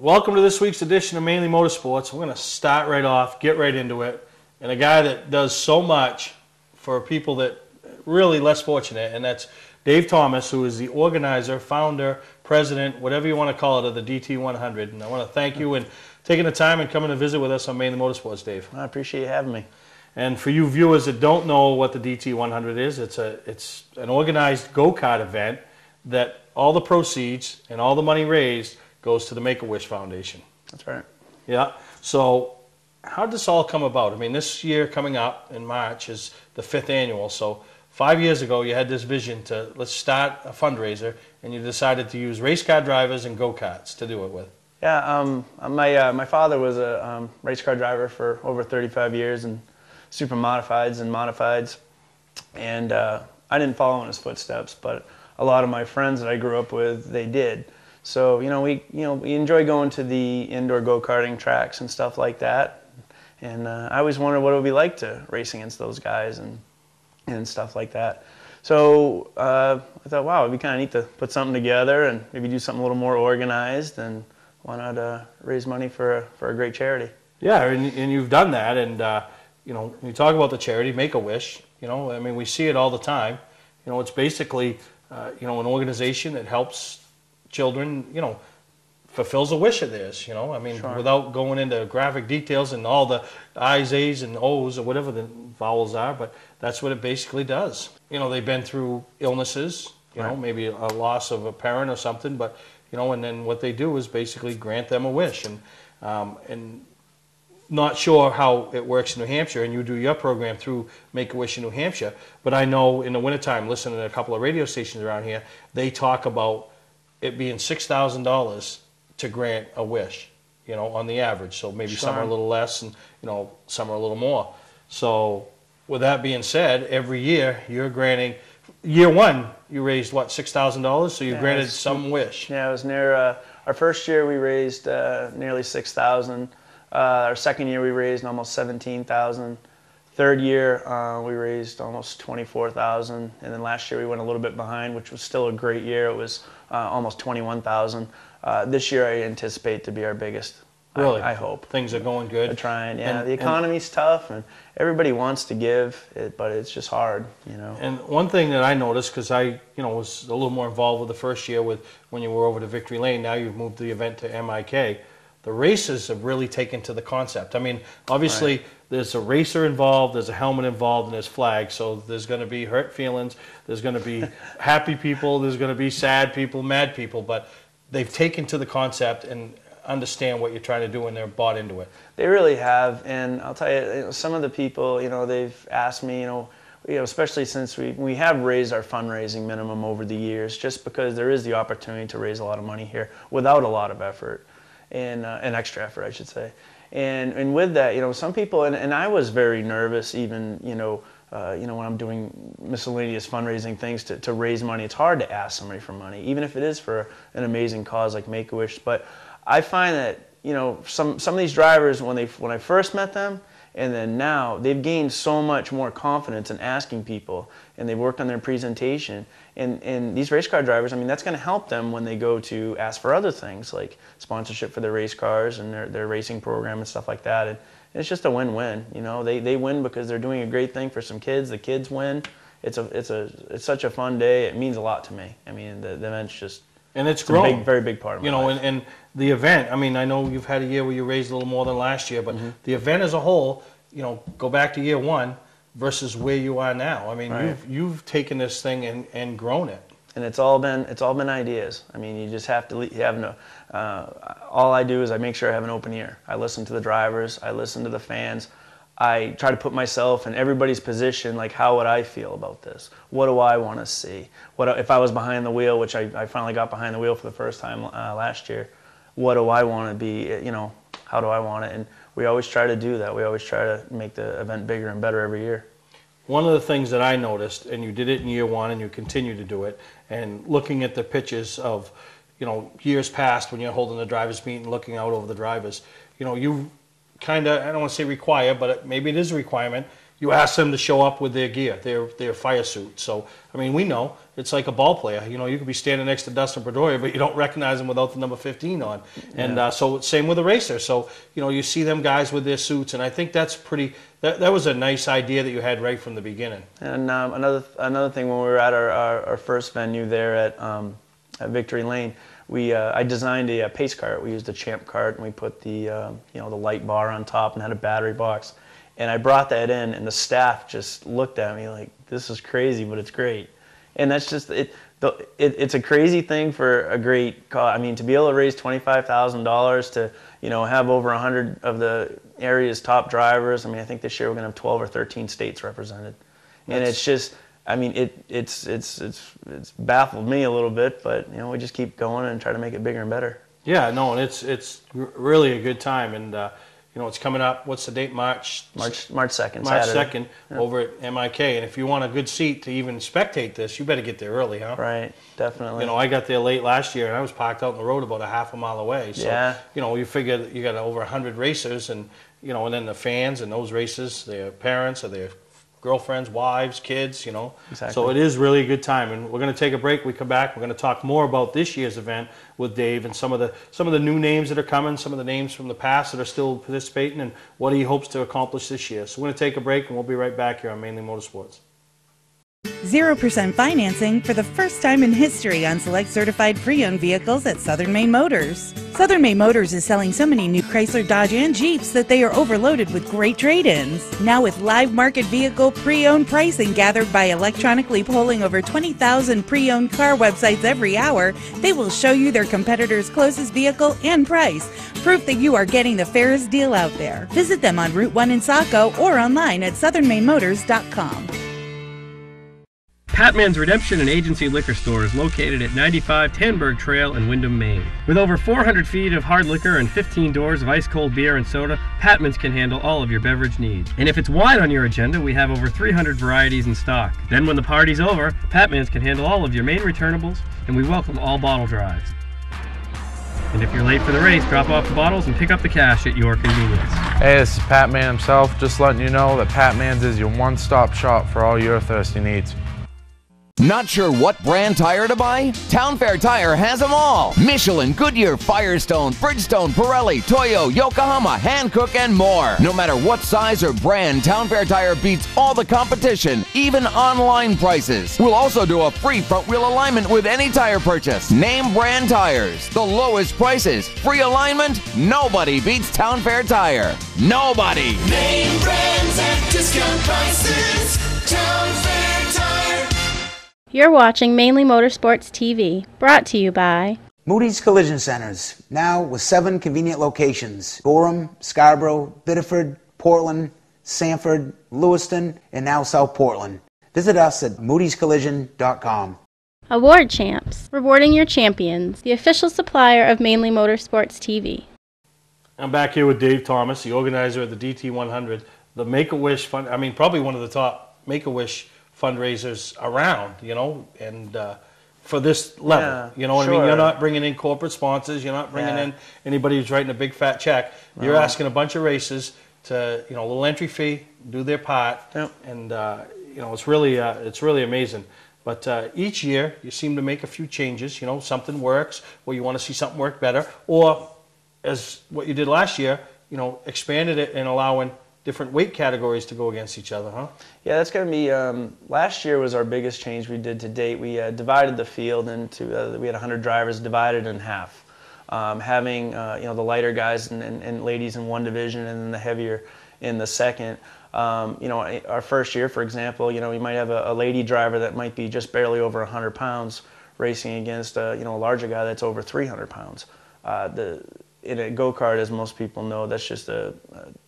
Welcome to this week's edition of Mainley Motorsports. We're going to start right off, get right into it, and a guy that does so much for people that really less fortunate, and that's Dave Thomas, who is the organizer, founder, president, whatever you want to call it, of the DT100. And I want to thank you and taking the time and coming to visit with us on Mainley Motorsports, Dave. I appreciate you having me. And for you viewers that don't know what the DT100 is, it's an organized go-kart event that all the proceeds and all the money raised goes to the Make-A-Wish Foundation. That's right. Yeah. So how did this all come about? I mean, this year coming up in March is the 5th annual. So 5 years ago, you had this vision to let's start a fundraiser, and you decided to use race car drivers and go-karts to do it with. Yeah. My father was a race car driver for over 35 years in super modifieds and modifieds, and I didn't follow in his footsteps, but a lot of my friends that I grew up with, they did. So we enjoy going to the indoor go-karting tracks and stuff like that, and I always wondered what it would be like to race against those guys and stuff like that. So I thought, wow, it'd be kind of neat to put something together and maybe do something a little more organized, and why not raise money for a great charity? Yeah, and you've done that, and when you talk about the charity Make-A-Wish, I mean, we see it all the time. It's basically an organization that helps children, fulfills a wish of theirs, I mean, Sure. Without going into graphic details and all the I's, A's, and O's, or whatever the vowels are, but that's what it basically does. They've been through illnesses, Right. maybe a loss of a parent or something, but, and then what they do is basically grant them a wish. And not sure how it works in New Hampshire, and you do your program through Make-A-Wish in New Hampshire, but I know in the wintertime, listening to a couple of radio stations around here, they talk about it being $6,000 to grant a wish, on the average. So maybe Sure. some are a little less and, some are a little more. So with that being said, every year you're granting, year one, you raised what, $6,000? So you granted some wish. Yeah, it was near, our first year we raised nearly $6,000. Our second year we raised almost $17,000. Third year we raised almost $24,000, and then last year we went a little bit behind, which was still a great year. It was almost $21,000. This year I anticipate to be our biggest. Really? I hope. Things are going good. We're trying, yeah. The economy's tough, and everybody wants to give, but it's just hard, And one thing that I noticed, because I, was a little more involved with the first year with when you were over to Victory Lane, now you've moved the event to MIK. The races have really taken to the concept. I mean, obviously, Right. There's a racer involved, there's a helmet involved, and there's flags. So there's going to be hurt feelings, there's going to be happy people, there's going to be sad people, mad people. But they've taken to the concept and understand what you're trying to do, and they're bought into it. They really have, and I'll tell you, some of the people, they've asked me, especially since we have raised our fundraising minimum over the years, just because there is the opportunity to raise a lot of money here without a lot of effort, and extra effort, I should say. And with that, some people, and I was very nervous even, when I'm doing miscellaneous fundraising things to raise money. It's hard to ask somebody for money, even if it is for an amazing cause like Make-A-Wish. But I find that, some of these drivers, when I first met them, and then now, they've gained so much more confidence in asking people, and they've worked on their presentation. And these race car drivers, I mean, that's going to help them when they go to ask for other things, like sponsorship for their race cars and their racing program and stuff like that. And it's just a win-win. They win because they're doing a great thing for some kids. The kids win. It's such a fun day. It means a lot to me. I mean, the event's just... And it's grown. A very big part of my life. And the event, I mean, I know you've had a year where you raised a little more than last year, but the event as a whole, go back to year one versus where you are now. I mean, Right. you've taken this thing and grown it. And it's all been ideas. I mean, you just have to have no. All I do is I make sure I have an open ear. I listen to the drivers. I listen to the fans. I try to put myself in everybody's position, like how would I feel about this? What do I want to see? What if I was behind the wheel, which I finally got behind the wheel for the first time last year? What do I want to be? How do I want it? And we always try to do that. We always try to make the event bigger and better every year. One of the things that I noticed, and you did it in year one and you continue to do it, and looking at the pictures of, years past when you're holding the drivers' meet and looking out over the drivers, you kind of, I don't want to say require, but maybe it is a requirement, you ask them to show up with their gear, their fire suit. So, I mean, we know it's like a ball player. You know, you could be standing next to Dustin Pedroia, but you don't recognize him without the number 15 on. And so same with a racer. So, you know, you see them guys with their suits, and I think that's that was a nice idea that you had right from the beginning. And another thing, when we were at our first venue there at Victory Lane, I designed a pace cart. We used a Champ cart, and we put the the light bar on top and had a battery box. And I brought that in, and the staff just looked at me like, "This is crazy, but it's great." And that's just it's a crazy thing for a great cause. I mean, to be able to raise $25,000 to have over 100 of the area's top drivers. I mean, I think this year we're going to have 12 or 13 states represented, and it's just. I mean, it's baffled me a little bit, but we just keep going and try to make it bigger and better. Yeah, no, and it's really a good time, and it's coming up. What's the date? March 2nd. March Saturday. 2nd over at MIK, and if you want a good seat to even spectate this, you better get there early, huh? Right, definitely. I got there late last year, and I was parked out on the road about a half a mile away. So, you figure that you got over 100 racers, and and then the fans and those racers, their parents or their girlfriends, wives, kids, Exactly. So it is really a good time, and we're going to take a break. We come back, we're going to talk more about this year's event with Dave and some of the new names that are coming, some of the names from the past that are still participating, and what he hopes to accomplish this year. So we're going to take a break, and we'll be right back here on Mainley Motorsports. 0% financing for the first time in history on select certified pre-owned vehicles at Southern Maine Motors. Southern Maine Motors is selling so many new Chrysler, Dodge, and Jeeps that they are overloaded with great trade-ins. Now with live market vehicle pre-owned pricing gathered by electronically polling over 20,000 pre-owned car websites every hour, they will show you their competitors' closest vehicle and price. Proof that you are getting the fairest deal out there. Visit them on Route 1 in Saco or online at southernmainmotors.com. Patman's Redemption and Agency Liquor Store is located at 95 Tanberg Trail in Windham, Maine. With over 400 feet of hard liquor and 15 doors of ice-cold beer and soda, Patman's can handle all of your beverage needs. And if it's wine on your agenda, we have over 300 varieties in stock. Then when the party's over, Patman's can handle all of your Maine returnables, and we welcome all bottle drives. And if you're late for the race, drop off the bottles and pick up the cash at your convenience. Hey, this is Pat Man himself, just letting you know that Pat Man's is your one-stop shop for all your thirsty needs. Not sure what brand tire to buy? Town Fair Tire has them all. Michelin, Goodyear, Firestone, Bridgestone, Pirelli, Toyo, Yokohama, Hankook, and more. No matter what size or brand, Town Fair Tire beats all the competition, even online prices. We'll also do a free front wheel alignment with any tire purchase. Name brand tires, the lowest prices, free alignment. Nobody beats Town Fair Tire. Nobody. Name brands at discount prices. Town Fair Tire. You're watching Mainley Motorsports TV, brought to you by Moody's Collision Centers, now with 7 convenient locations: Gorham, Scarborough, Biddeford, Portland, Sanford, Lewiston, and now South Portland. Visit us at moodyscollision.com. Award Champs, rewarding your champions, the official supplier of Mainley Motorsports TV. I'm back here with Dave Thomas, the organizer of the DT100, the Make-A-Wish Fund. I mean, probably one of the top Make-A-Wish fundraisers around, and for this level, what I mean? You're not bringing in corporate sponsors, you're not bringing in anybody who's writing a big fat check. You're asking a bunch of racers to, a little entry fee, do their part, and it's really amazing. But each year you seem to make a few changes. Something works, or you want to see something work better, or as what you did last year, expanded it and allowing different weight categories to go against each other, huh? Yeah, that's going to be, last year was our biggest change we did to date. We divided the field into, we had 100 drivers divided in half. Having, the lighter guys and ladies in one division and then the heavier in the second. Our first year, for example, we might have a lady driver that might be just barely over 100 pounds racing against, a larger guy that's over 300 pounds. In a go-kart, as most people know, that's just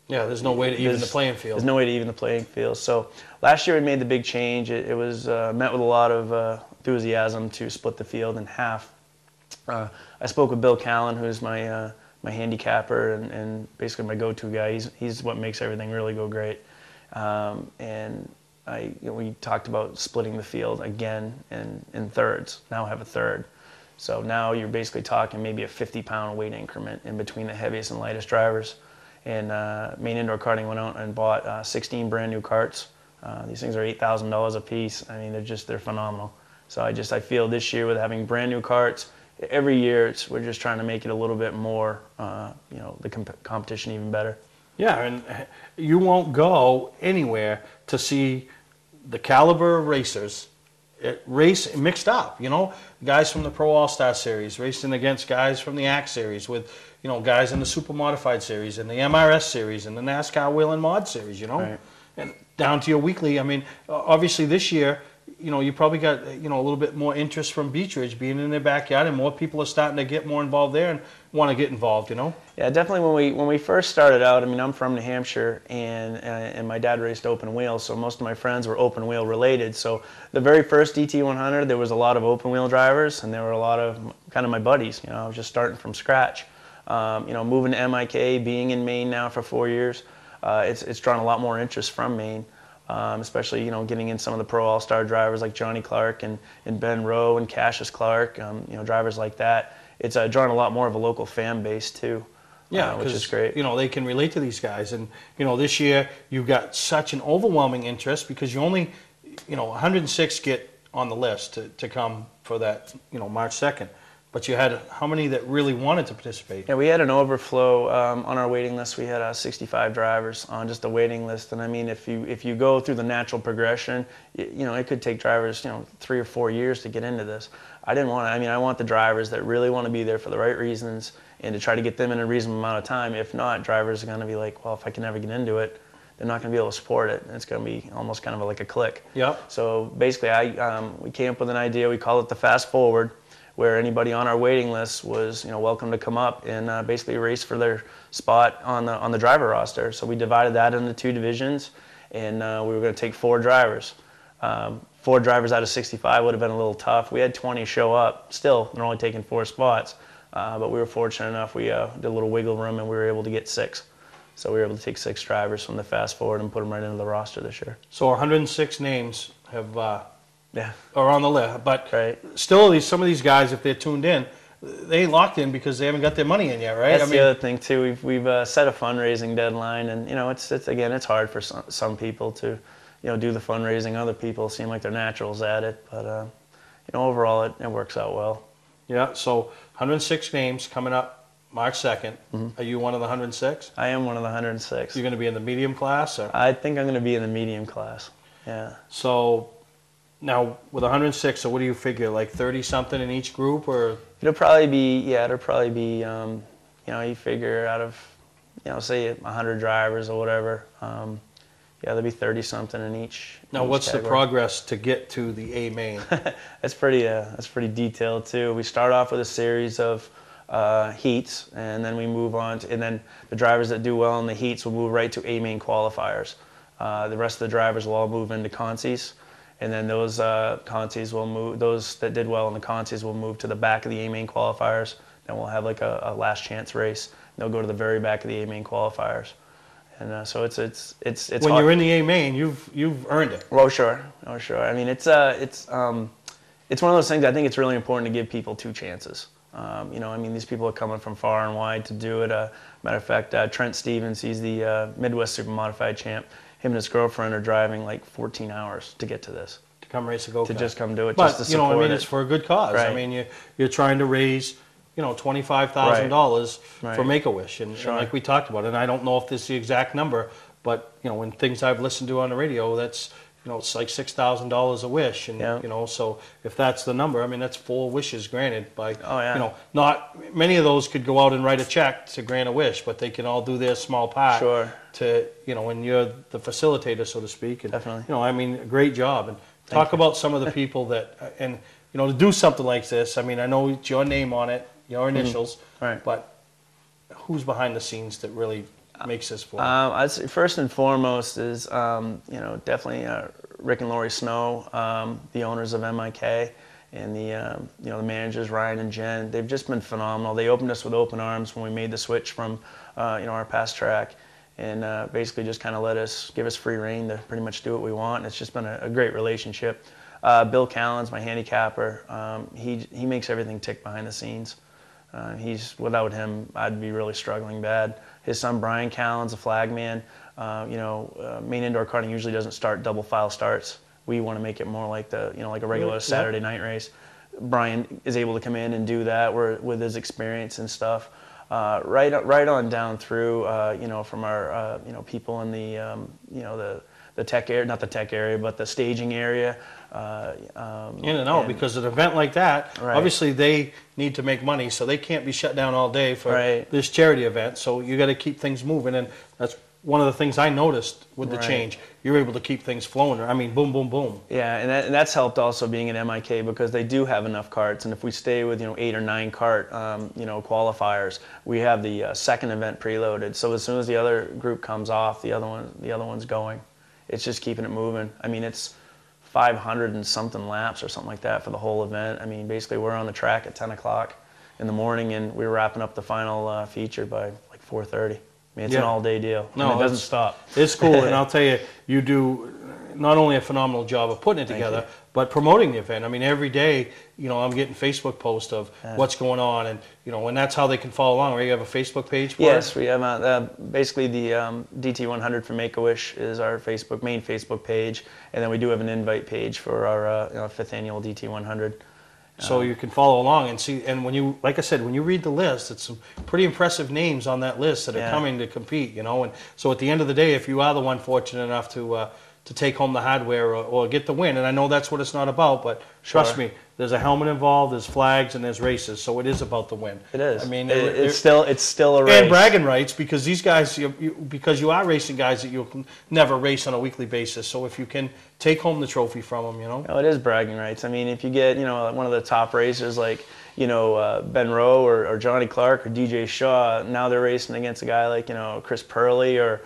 there's no way to even the playing field. There's no way to even the playing field. So last year we made the big change. It was met with a lot of enthusiasm to split the field in half. I spoke with Bill Callan, who's my handicapper and basically my go-to guy. He's what makes everything really go great. And we talked about splitting the field again in thirds. Now I have a third. So now you're basically talking maybe a 50-pound weight increment in between the heaviest and lightest drivers. And Maine Indoor Karting went out and bought 16 brand new carts. These things are $8,000 a piece. I mean, they're phenomenal. So I feel this year with having brand new carts, every year we're just trying to make it a little bit more, the competition even better. Yeah, and you won't go anywhere to see the caliber of racers race mixed up. Guys from the Pro All-Star Series racing against guys from the ACT Series with, guys in the Super Modified Series and the MRS Series and the NASCAR Wheel and Mod Series, Right. And down to your weekly. I mean, obviously this year, you probably got, a little bit more interest from Beech Ridge being in their backyard, and more people are starting to get more involved there and want to get involved, Yeah, definitely. When we first started out, I mean, I'm from New Hampshire, and my dad raced open wheel, so most of my friends were open wheel related. So the very first DT100, there was a lot of open wheel drivers, and there were a lot of kind of my buddies. I was just starting from scratch. Moving to MIK, being in Maine now for 4 years, it's drawn a lot more interest from Maine. Especially, getting in some of the Pro All-Star drivers like Johnny Clark and Ben Rowe and Cassius Clark, drivers like that. It's drawn a lot more of a local fan base too, which is great. They can relate to these guys. And, this year you've got such an overwhelming interest because you only, 106 get on the list to come for that, March 2nd. But you had how many that really wanted to participate? Yeah, we had an overflow on our waiting list. We had 65 drivers on just the waiting list, and I mean, if you go through the natural progression, it could take drivers 3 or 4 years to get into this. I didn't want. I want the drivers that really want to be there for the right reasons, and to try to get them in a reasonable amount of time. If not, drivers are going to be like, well, if I can never get into it, they're not going to be able to support it. It's going to be almost kind of like a clique. Yep. So basically, we came up with an idea. We call it the Fast Forward, where anybody on our waiting list was, welcome to come up and basically race for their spot on the driver roster. So we divided that into 2 divisions, and we were going to take 4 drivers. 4 drivers out of 65 would have been a little tough. We had 20 show up. Still, they're only taking 4 spots, but we were fortunate enough. We did a little wiggle room, and we were able to get 6. So we were able to take 6 drivers from the Fast Forward and put them right into the roster this year. So 106 names have Yeah. are on the list, but Right. still, some of these guys, if they're tuned in, they ain't locked in because they haven't got their money in yet, right? That's the other thing too. We've set a fundraising deadline, and it's hard for some people to do the fundraising. Other people seem like they're naturals at it, but overall it works out well. Yeah. So 106 names coming up March 2nd. Are you one of the 106? I am one of the 106. You're going to be in the medium class, or? I think I'm going to be in the medium class. Yeah. So. Now, with 106, so what do you figure, like 30-something in each group, or? It'll probably be, you figure out of, say 100 drivers or whatever, there'll be 30-something in each. Now, what's the progress to get to the A main? That's pretty detailed too. We start off with a series of heats, and then we move on to, and then the drivers that do well in the heats will move right to A main qualifiers. The rest of the drivers will all move into consies. And then those consies will move, those that did well in the consies will move to the back of the A-main qualifiers. Then we'll have like a last chance race. They'll go to the very back of the A-main qualifiers. And so it's when hard. You're in the A-main, you've earned it. Oh sure. I mean, it's one of those things. I think it's really important to give people 2 chances. These people are coming from far and wide to do it. Matter of fact, Trent Stevens, he's the Midwest Super Modified champ. Him and his girlfriend are driving like 14 hours to get to this. To come race a go-kart. To just come do it, but, just to support it. It's for a good cause. Right. I mean, you're trying to raise, $25,000 for Make-A-Wish. And like we talked about, and I don't know if this is the exact number, but, when things I've listened to on the radio, that's, it's like $6,000 a wish. And, so if that's the number, I mean, that's 4 wishes granted by, not many of those could go out and write a check to grant a wish, but they can all do their small part. Sure. To, when you're the facilitator, so to speak. And, Definitely. Great job. And talk about some of the people that, and, to do something like this. I mean, I know it's your name on it, your initials, Right. but who's behind the scenes that really makes this for you? I'd say first and foremost is, definitely Rick and Lori Snow, the owners of MIK, and the managers, Ryan and Jen. They've just been phenomenal. They opened us with open arms when we made the switch from, our past track. And basically just kind of give us free reign to pretty much do what we want. And it's just been a great relationship. Bill Callen's my handicapper. He makes everything tick behind the scenes. Without him, I'd be really struggling bad. His son Brian Callen's a flagman. Main indoor karting usually doesn't start double file starts. We want to make it more like like a regular Saturday night race. Brian is able to come in and do that with his experience and stuff. Right on down through, from our, people in the tech area, not the tech area, but the staging area. In and out, because an event like that, obviously they need to make money, so they can't be shut down all day for this charity event. So you got to keep things moving, and that's one of the things I noticed with the change. You're able to keep things flowing. I mean, boom, boom, boom. Yeah, and that's helped also being at MIK, because they do have enough karts, and if we stay with 8 or 9 kart qualifiers, we have the second event preloaded. So as soon as the other group comes off, the other one's going. It's just keeping it moving. I mean, it's 500 and something laps or something like that for the whole event. I mean, basically we're on the track at 10 o'clock in the morning, and we're wrapping up the final feature by like 4:30. I mean, it's an all-day deal. No, and it doesn't stop. It's cool, and I'll tell you, you do not only a phenomenal job of putting it together, but promoting the event. I mean, every day, I'm getting Facebook posts of what's going on, and and that's how they can follow along. Right? You have a Facebook page for Yes, we have basically the DT100 for Make-A-Wish is our main Facebook page, and then we do have an invite page for our 5th annual DT100. So you can follow along and see, and when you, like I said, when you read the list, it's some pretty impressive names on that list that are coming to compete, and so at the end of the day, if you are the one fortunate enough to take home the hardware or get the win, and I know that's what it's not about, but trust me, there's a helmet involved, there's flags, and there's races, so it is about the win. It is. I mean, it's still a race. And bragging rights, because these guys, because you are racing guys that you'll never race on a weekly basis, so if you can take home the trophy from them, Oh, it is bragging rights. I mean, if you get, one of the top racers like, Ben Rowe or Johnny Clark or DJ Shaw, now they're racing against a guy like, Chris Purley or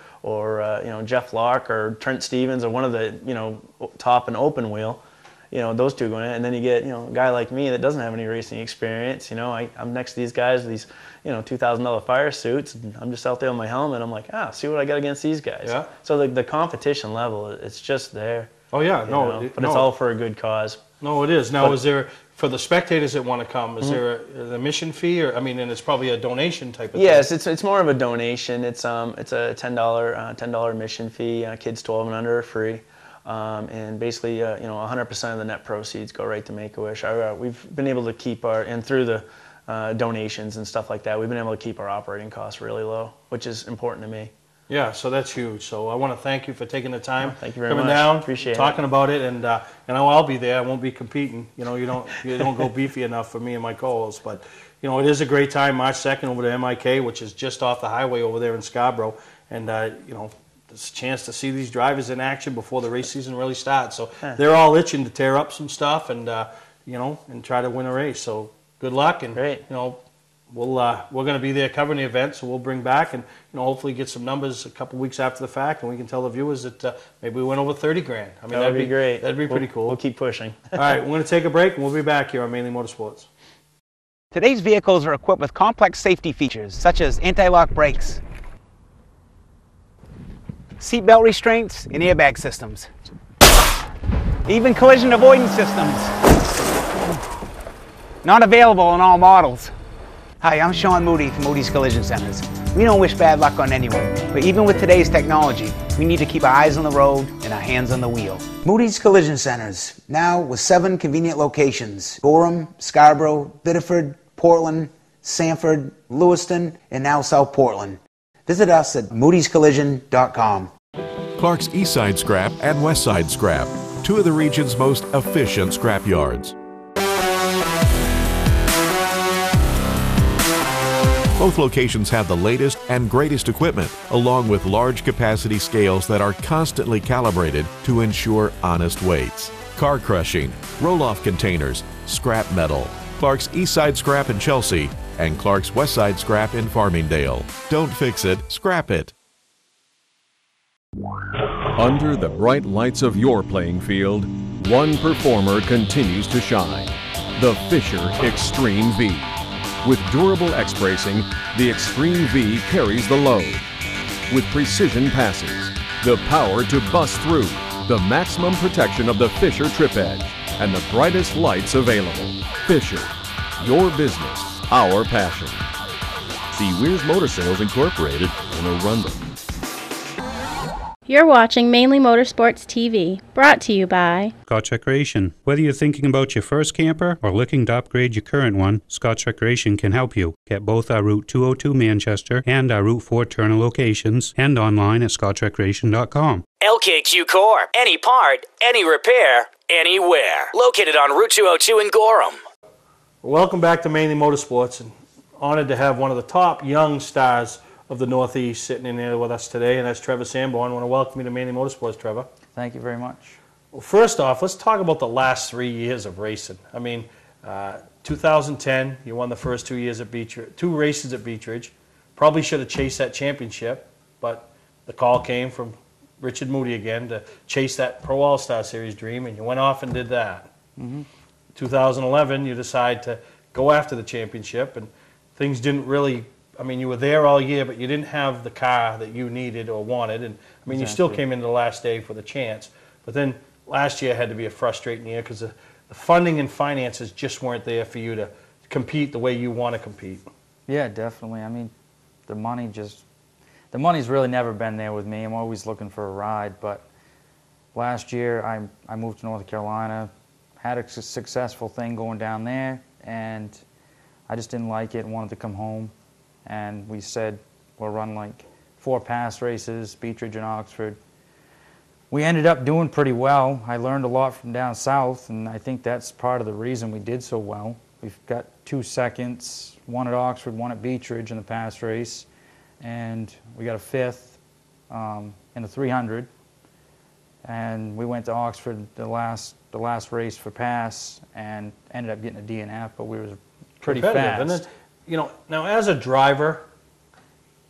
Jeff Locke or Trent Stevens or one of the, top and open wheel, those two going in. And then you get, a guy like me that doesn't have any racing experience. I'm next to these guys with these, $2,000 fire suits, and I'm just out there with my helmet. I'm like, see what I got against these guys. Yeah. So the competition level, it's just there. Oh, yeah. But it's all for a good cause. No, it is. Now, is there, for the spectators that want to come, is there an admission fee, or and it's probably a donation type of thing? Yes, it's more of a donation. It's a $10 admission fee. Kids 12 and under are free, and basically 100% of the net proceeds go right to Make-A-Wish. We've been able to keep and through the donations and stuff like that, we've been able to keep our operating costs really low, which is important to me. Yeah, so that's huge. So I want to thank you for taking the time, thank you very coming much. down, Appreciate talking about it, and I'll be there. I won't be competing. You don't go beefy enough for me and my co-hosts, but it is a great time. March 2nd over to MIK, which is just off the highway over there in Scarborough, and there's a chance to see these drivers in action before the race season really starts. So they're all itching to tear up some stuff and and try to win a race. So good luck, and great. We're going to be there covering the event, so we'll bring back and hopefully get some numbers a couple weeks after the fact, and we can tell the viewers that maybe we went over 30 grand. I mean, that'd be great. That'd be pretty cool. We'll keep pushing. All right, we're going to take a break, and we'll be back here on Mainley Motorsports. Today's vehicles are equipped with complex safety features such as anti-lock brakes, seatbelt restraints, and airbag systems, even collision avoidance systems. Not available in all models. Hi, I'm Sean Moody from Moody's Collision Centers. We don't wish bad luck on anyone, but even with today's technology, we need to keep our eyes on the road and our hands on the wheel. Moody's Collision Centers, now with 7 convenient locations: Gorham, Scarborough, Biddeford, Portland, Sanford, Lewiston, and now South Portland. Visit us at moodyscollision.com. Clark's Eastside Scrap and Westside Scrap, 2 of the region's most efficient scrap yards. Both locations have the latest and greatest equipment, along with large capacity scales that are constantly calibrated to ensure honest weights. Car crushing, roll-off containers, scrap metal. Clark's Eastside Scrap in Chelsea and Clark's Westside Scrap in Farmingdale. Don't fix it, scrap it. Under the bright lights of your playing field, one performer continues to shine. The Fisher Extreme V. With durable X-bracing, the Extreme V carries the load. With precision passes, the power to bust through, the maximum protection of the Fisher trip edge, and the brightest lights available. Fisher, your business, our passion. See Weir's Motor Sales Incorporated in Arundel. You're watching Mainley Motorsports TV, brought to you by Scotch Recreation. Whether you're thinking about your first camper or looking to upgrade your current one, Scotch Recreation can help you. Get both our Route 202 Manchester and our Route 4 Turner locations and online at scotchrecreation.com. LKQ Core. Any part, any repair, anywhere. Located on Route 202 in Gorham. Welcome back to Mainley Motorsports, and honored to have one of the top young stars of the Northeast sitting in there with us today, and that's Trevor Sanborn. I want to welcome you to Mainley Motorsports, Trevor. Thank you very much. Well, first off, let's talk about the last 3 years of racing. I mean, 2010, you won the first 2 years at Beechridge, 2 races at Beechridge. Probably should have chased that championship, but the call came from Richard Moody again to chase that Pro All-Star Series dream, and you went off and did that. 2011, you decide to go after the championship, and things didn't really, I mean, you were there all year, but you didn't have the car that you needed or wanted, and I mean, you still came into the last day for the chance. But then last year had to be a frustrating year because the funding and finances just weren't there for you to compete the way you want to compete. Yeah, definitely. I mean, the money's really never been there with me. I'm always looking for a ride, but last year I moved to North Carolina, had a successful thing going down there, and I just didn't like it and wanted to come home. And we said we'll run like 4 pass races, Beechridge and Oxford. We ended up doing pretty well. I learned a lot from down south, and I think that's part of the reason we did so well. We've got 2 seconds, 1 at Oxford, 1 at Beechridge in the pass race, and we got a 5th in the 300. And we went to Oxford the last race for pass and ended up getting a DNF, but we were pretty fast. And then, you know, now as a driver,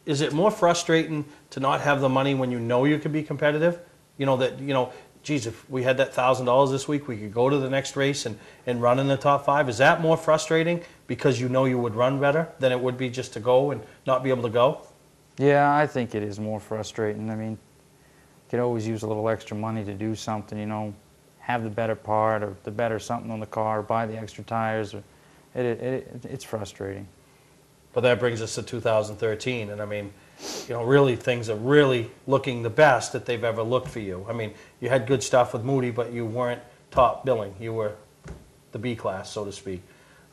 is it more frustrating to not have the money when you know you could be competitive? You know, that, you know, geez, if we had that $1,000 this week, we could go to the next race and run in the top 5. Is that more frustrating because you know you would run better than it would be just to go and not be able to go? Yeah, I think it is more frustrating. I mean, you could always use a little extra money to do something, you know, have the better part or the better something on the car, buy the extra tires. It's frustrating. But that brings us to 2013, and I mean, you know, really things are really looking the best that they've ever looked for you. I mean, you had good stuff with Moody, but you weren't top billing. You were the B class, so to speak.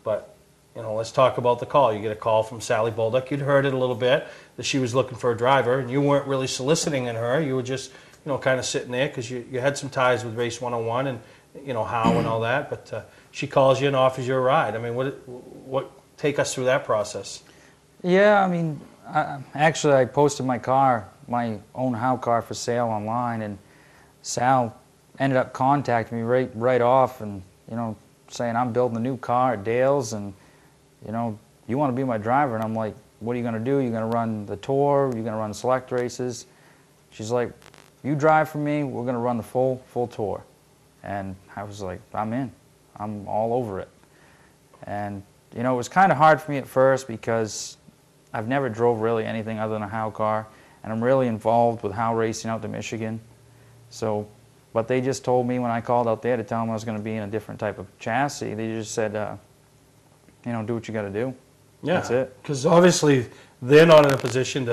But, you know, let's talk about the call. You get a call from Sally Bolduc. You'd heard it a little bit, that she was looking for a driver, and you weren't really soliciting in her. You were just, you know, kind of sitting there because you had some ties with Race 101 and, you know, Howe and all that. But she calls you and offers you a ride. I mean, what take us through that process? Yeah, I mean, actually I posted my car, my own Howe car for sale online, and Sal ended up contacting me right off and, you know, saying, I'm building a new car at Dale's and, you know, you want to be my driver? And I'm like, what are you going to do? You're going to run the tour? You're going to run select races? She's like, you drive for me, we're going to run the full tour. And I was like, I'm in. I'm all over it. And, you know, it was kind of hard for me at first because I've never drove really anything other than a Howe car, and I'm really involved with Howe racing out to Michigan. So, but they just told me when I called out there to tell them I was going to be in a different type of chassis, they just said, you know, do what you got to do. Yeah, that's it. Because obviously they're not in a position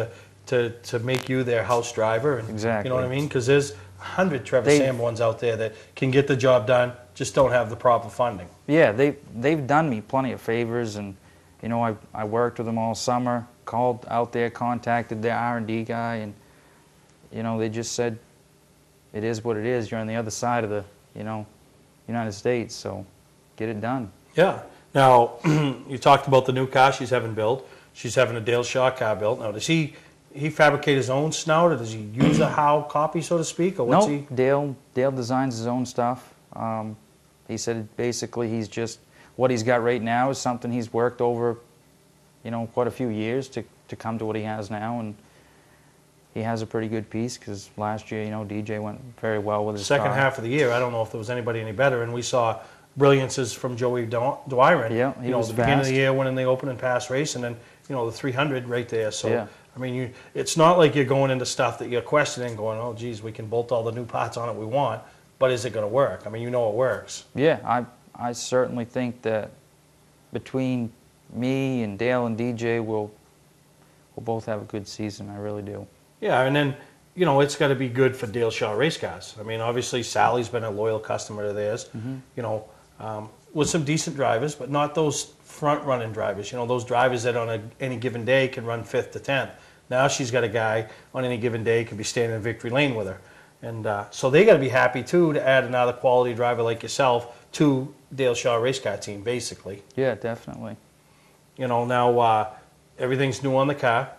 to make you their house driver. And, exactly. You know what I mean? Because there's 100 Trevor Sanborns out there that can get the job done, just don't have the proper funding. Yeah, they've done me plenty of favors, and you know, I worked with them all summer, called out there, contacted their R&D guy, and you know, they just said, it is what it is. You're on the other side of the, you know, United States, so get it done. Yeah. Now, you talked about the new car she's having built. She's having a Dale Shaw car built. Now, does he fabricate his own snout, or does he use a Howe copy, so to speak, or what's he? Dale designs his own stuff. He said basically he's just, what he's got right now is something he's worked over, you know, quite a few years to come to what he has now, and he has a pretty good piece because last year, you know, DJ went very well with his second car. half of the year. I don't know if there was anybody any better, and we saw brilliances from Joey Dwyron. Yeah, you know, the beginning of the year winning the open and pass race, and then, you know, the 300 right there. So, yeah. I mean, it's not like you're going into stuff that you're questioning, going, oh, geez, we can bolt all the new parts on it we want, but is it going to work? I mean, you know it works. Yeah, I certainly think that between me and Dale and DJ will both have a good season. I really do. Yeah, and then, you know, it's got to be good for Dale Shaw race cars. I mean, obviously Sally's been a loyal customer of theirs, you know, with some decent drivers, but not those front-running drivers. You know, those drivers that on any given day can run 5th to 10th. Now she's got a guy on any given day can be standing in victory lane with her. And so they got to be happy, too, to add another quality driver like yourself to Dale Shaw race car team, basically. Yeah, definitely. You know, now everything's new on the car.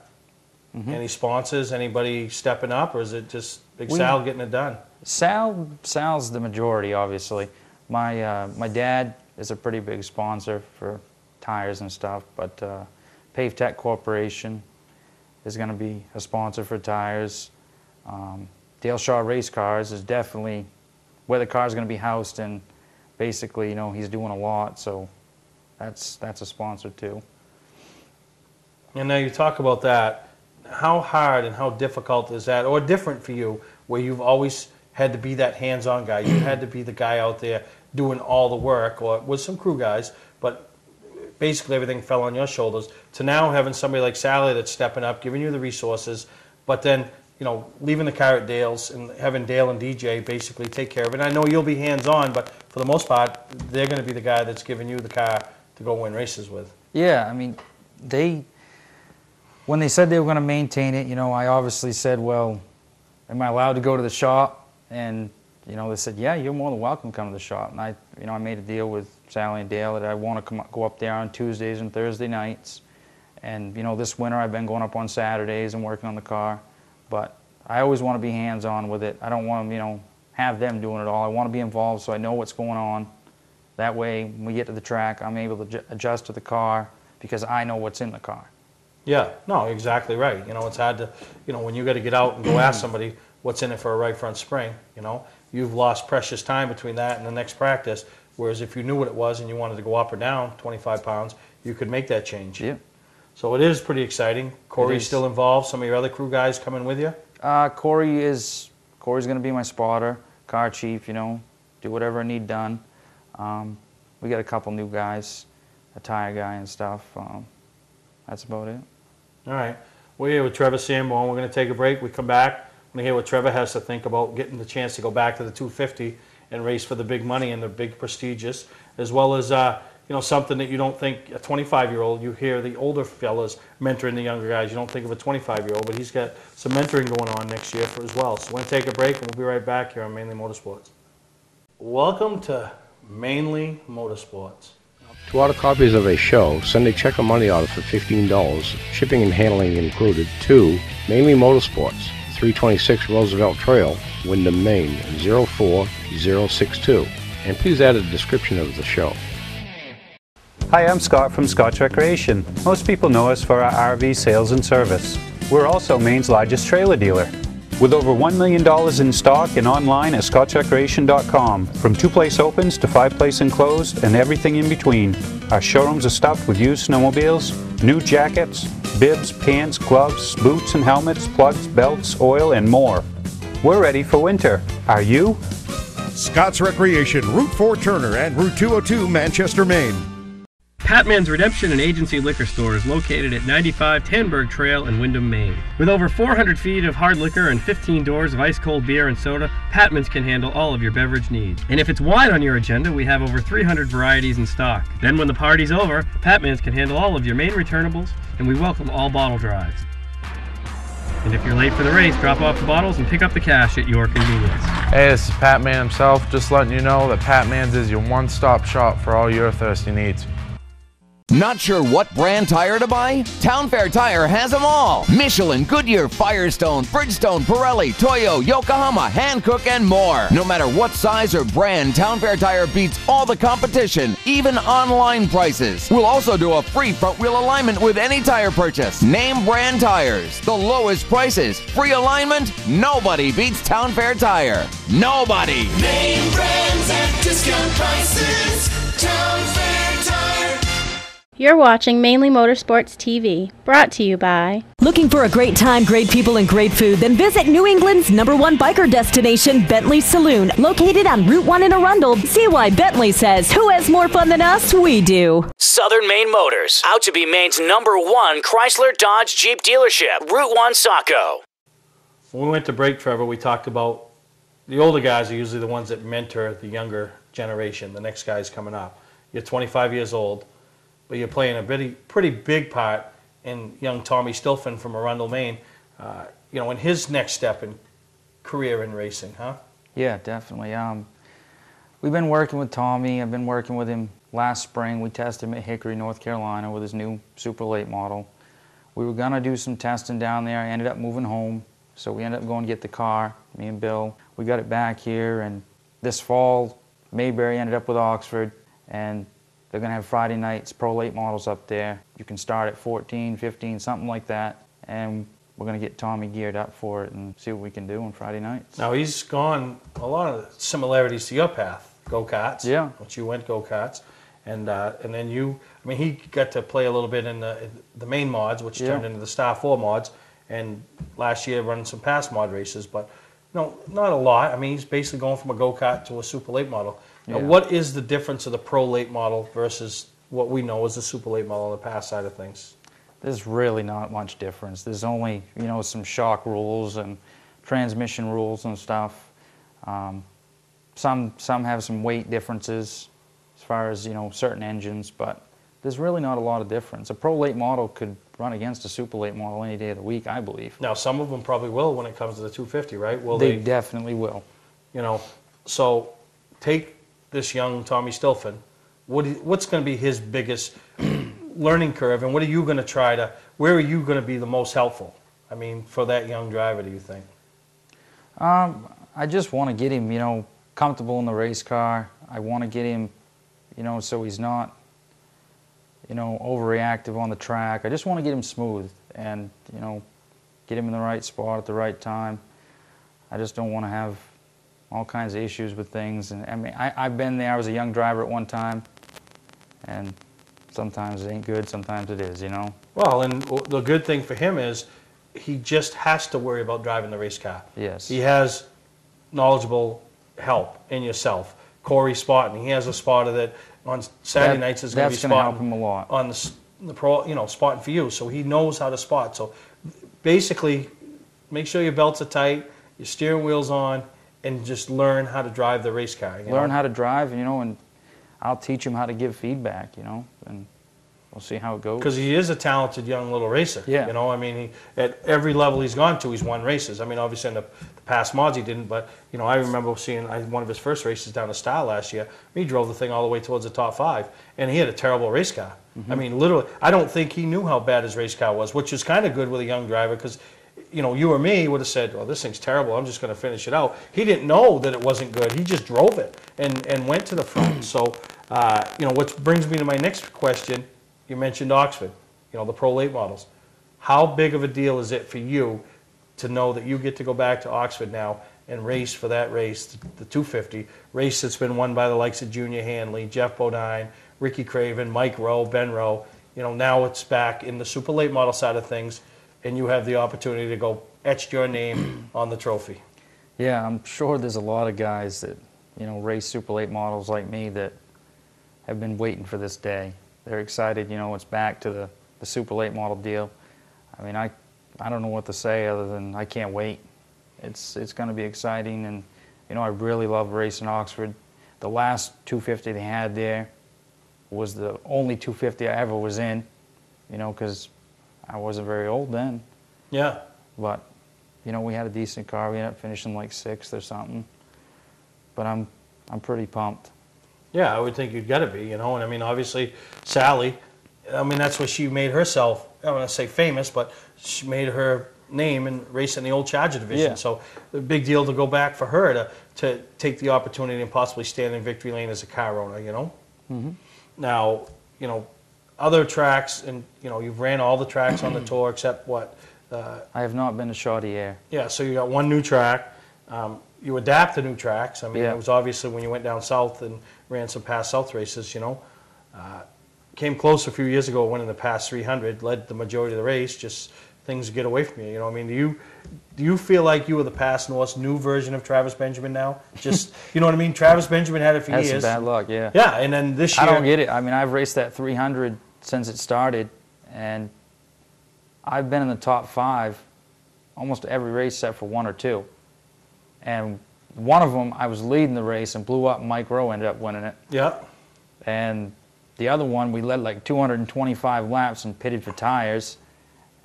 Any sponsors, anybody stepping up, or is it just Big Sal getting it done? Sal's the majority, obviously. My dad is a pretty big sponsor for tires and stuff, but Pave Tech Corporation is going to be a sponsor for tires. Dale Shaw Race Cars is definitely where the car is going to be housed, and basically, you know, he's doing a lot, so that's a sponsor too. And now you talk about that. How hard and how difficult is that, or different for you, where you've always had to be that hands-on guy? You had to be the guy out there doing all the work, or with some crew guys, but basically everything fell on your shoulders, to now having somebody like Sally that's stepping up, giving you the resources, but then, you know, leaving the car at Dale's and having Dale and DJ basically take care of it. And I know you'll be hands-on, but for the most part, they're going to be the guy that's giving you the car to go win races with. Yeah, I mean, when they said they were going to maintain it, you know, I obviously said, well, am I allowed to go to the shop? And, you know, they said, yeah, you're more than welcome to come to the shop. And I made a deal with Sally and Dale that I want to go up there on Tuesdays and Thursday nights. And, you know, this winter I've been going up on Saturdays and working on the car. But I always want to be hands-on with it. I don't want to, you know, have them doing it all. I want to be involved so I know what's going on. That way, when we get to the track, I'm able to adjust to the car because I know what's in the car. Yeah, no, exactly right. You know, it's hard to, you know, when you got to get out and go ask somebody what's in it for a right front spring, you know, you've lost precious time between that and the next practice, whereas if you knew what it was and you wanted to go up or down 25 pounds, you could make that change. Yeah. So it is pretty exciting. Corey's still involved. Some of your other crew guys coming with you? Corey's going to be my spotter, car chief, you know, do whatever I need done. We got a couple new guys, a tire guy and stuff. That's about it. All right. We're here with Trevor Sanborn. We're going to take a break. We come back. We're going to hear what Trevor has to think about getting the chance to go back to the 250 and race for the big money and the big prestigious, as well as, you know, something that you don't think a 25-year-old, you hear the older fellas mentoring the younger guys. You don't think of a 25-year-old, but he's got some mentoring going on next year as well. So we're going to take a break, and we'll be right back here on Mainley Motorsports. Welcome to Mainley Motorsports. To order copies of a show, send a check or money order for $15, shipping and handling included, to Mainley Motorsports, 326 Roosevelt Trail, Windham, Maine, 04062. And please add a description of the show. Hi, I'm Scott from Scott's Recreation. Most people know us for our RV sales and service. We're also Maine's largest trailer dealer, with over $1 million in stock and online at scottsrecreation.com. From 2-place opens to 5-place enclosed and everything in between. Our showrooms are stuffed with used snowmobiles, new jackets, bibs, pants, gloves, boots and helmets, plugs, belts, oil, and more. We're ready for winter. Are you? Scott's Recreation, Route 4 Turner and Route 202 Manchester, Maine. Patman's Redemption and Agency Liquor Store is located at 95 Tanberg Trail in Windham, Maine. With over 400 feet of hard liquor and 15 doors of ice-cold beer and soda, Patman's can handle all of your beverage needs. And if it's wine on your agenda, we have over 300 varieties in stock. Then when the party's over, Patman's can handle all of your Maine returnables, and we welcome all bottle drives. And if you're late for the race, drop off the bottles and pick up the cash at your convenience. Hey, this is Pat Man himself, just letting you know that Pat Man's is your one-stop shop for all your thirsty needs. Not sure what brand tire to buy? Town Fair Tire has them all. Michelin, Goodyear, Firestone, Bridgestone, Pirelli, Toyo, Yokohama, Hankook, and more. No matter what size or brand, Town Fair Tire beats all the competition, even online prices. We'll also do a free front wheel alignment with any tire purchase. Name brand tires, the lowest prices, free alignment. Nobody beats Town Fair Tire. Nobody. Name brands at discount prices. Town Fair Tire. You're watching Mainley Motorsports TV, brought to you by Looking for a great time, great people, and great food? Then visit New England's #1 biker destination, Bentley Saloon, located on Route 1 in Arundel. See why Bentley says, who has more fun than us? We do. Southern Maine Motors, out to be Maine's #1 Chrysler Dodge Jeep dealership, Route 1 Saco. When we went to break, Trevor, we talked about the older guys are usually the ones that mentor the younger generation, the next guys coming up. You're 25 years old, but you're playing a pretty big part in young Tommy Stilfen from Arundel, Maine, in his next step in career in racing, huh? Yeah, definitely. We've been working with Tommy. I've been working with him last spring. We tested him at Hickory, North Carolina with his new Super Late model. We were going to do some testing down there. I ended up moving home, so we ended up going to get the car, me and Bill. We got it back here, and this fall, Mayberry ended up with Oxford, and they're going to have Friday nights Pro Late models up there. You can start at 14, 15, something like that, and we're going to get Tommy geared up for it and see what we can do on Friday nights. Now, he's gone a lot of similarities to your path, go-karts. Yeah. Once you went go-karts. And then he got to play a little bit in the main mods, which turned into the Star 4 mods, and last year running some past mod races, but no, not a lot. I mean, he's basically going from a go-kart to a Super Late model. Now, what is the difference of the Pro Late model versus what we know as the Super Late model on the past side of things? There's really not much difference. There's only, some shock rules and transmission rules and stuff. Some have some weight differences as far as, certain engines, but there's really not a lot of difference. A Pro Late model could run against a Super Late model any day of the week, I believe. Now, some of them probably will when it comes to the 250, right? Will they definitely will. So take this young Tommy Stilfen. What's going to be his biggest learning curve, and what are you going to try to, where are you going to be the most helpful? I mean, for that young driver, do you think? I just want to get him, comfortable in the race car. I want to get him, so he's not, overreactive on the track. I just want to get him smooth and, get him in the right spot at the right time. I just don't want to have all kinds of issues with things. And I mean, I've been there. I was a young driver at one time, and sometimes it ain't good, sometimes it is, Well, and the good thing for him is he just has to worry about driving the race car. Yes. He has knowledgeable help in yourself. Corey Spotting, he has a spotter that on Saturday nights is going to be spotting. That's going to help him a lot. On the pro, spotting for you, so he knows how to spot. So basically, make sure your belts are tight, your steering wheel's on, and just learn how to drive the race car. Learn how to drive, and I'll teach him how to give feedback, and we'll see how it goes. Because he is a talented young little racer. Yeah. I mean, at every level he's gone to, he's won races. I mean, obviously in the past mods he didn't, but, I remember seeing one of his first races down to Style last year. He drove the thing all the way towards the top 5, and he had a terrible race car. Mm-hmm. I mean, literally, I don't think he knew how bad his race car was, which is kind of good with a young driver because, you or me would have said, well, this thing's terrible, I'm just going to finish it out. He didn't know that it wasn't good. He just drove it and went to the front. So, what brings me to my next question, you mentioned Oxford, the Pro Late models. How big of a deal is it for you to know that you get to go back to Oxford now and race for that race, the 250, race that's been won by the likes of Junior Hanley, Jeff Bodine, Ricky Craven, Mike Rowe, Ben Rowe. Now it's back in the Super Late model side of things, and you have the opportunity to go etch your name on the trophy. Yeah, I'm sure there's a lot of guys that, race Super Late models like me that have been waiting for this day. They're excited, it's back to the Super Late model deal. I mean, I don't know what to say other than I can't wait. It's going to be exciting, and, I really love racing Oxford. The last 250 they had there was the only 250 I ever was in, because I wasn't very old then. Yeah. But, we had a decent car. We ended up finishing like 6th or something. But I'm pretty pumped. Yeah, I would think you'd got to be, and I mean, obviously, Sally, I mean, that's what she made herself, I don't want to say famous, but she made her name in racing the old Charger division. Yeah. So, a big deal to go back for her to take the opportunity and possibly stand in victory lane as a car owner, Mm-hmm. Now, other tracks, and, you've ran all the tracks on the tour except what? I have not been to Chaudière. Yeah, so you got one new track. You adapt to new tracks. I mean, Yeah. it was obviously when you went down south and ran some past south races, Came close a few years ago winning the past 300, led the majority of the race, just things get away from you. You know, I mean, do you feel like you were the past North's new version of Travis Benjamin now? Just, you know what I mean? Travis Benjamin had it for years. Had some bad luck, yeah. Yeah, and then this year... I don't get it. I mean, I've raced that 300 since it started, and I've been in the top 5 almost every race except for 1 or 2. And one of them, I was leading the race and blew up, and Mike Rowe ended up winning it. Yeah. And the other one, we led like 225 laps and pitted for tires,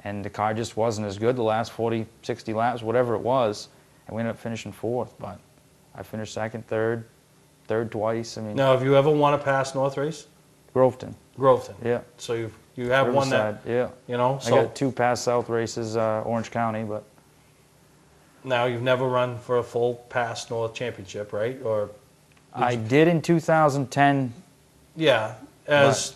and the car just wasn't as good the last 40, 60 laps, whatever it was, and we ended up finishing 4th. But I finished 2nd, 3rd twice. I mean, now, have you ever won a past North race? Groveton. Groveton. Yeah. So you have won that. Yeah. You know. So I got 2 past South races, Orange County, but. Now you've never run for a full past North championship, right? Or. I did in 2010. Yeah, as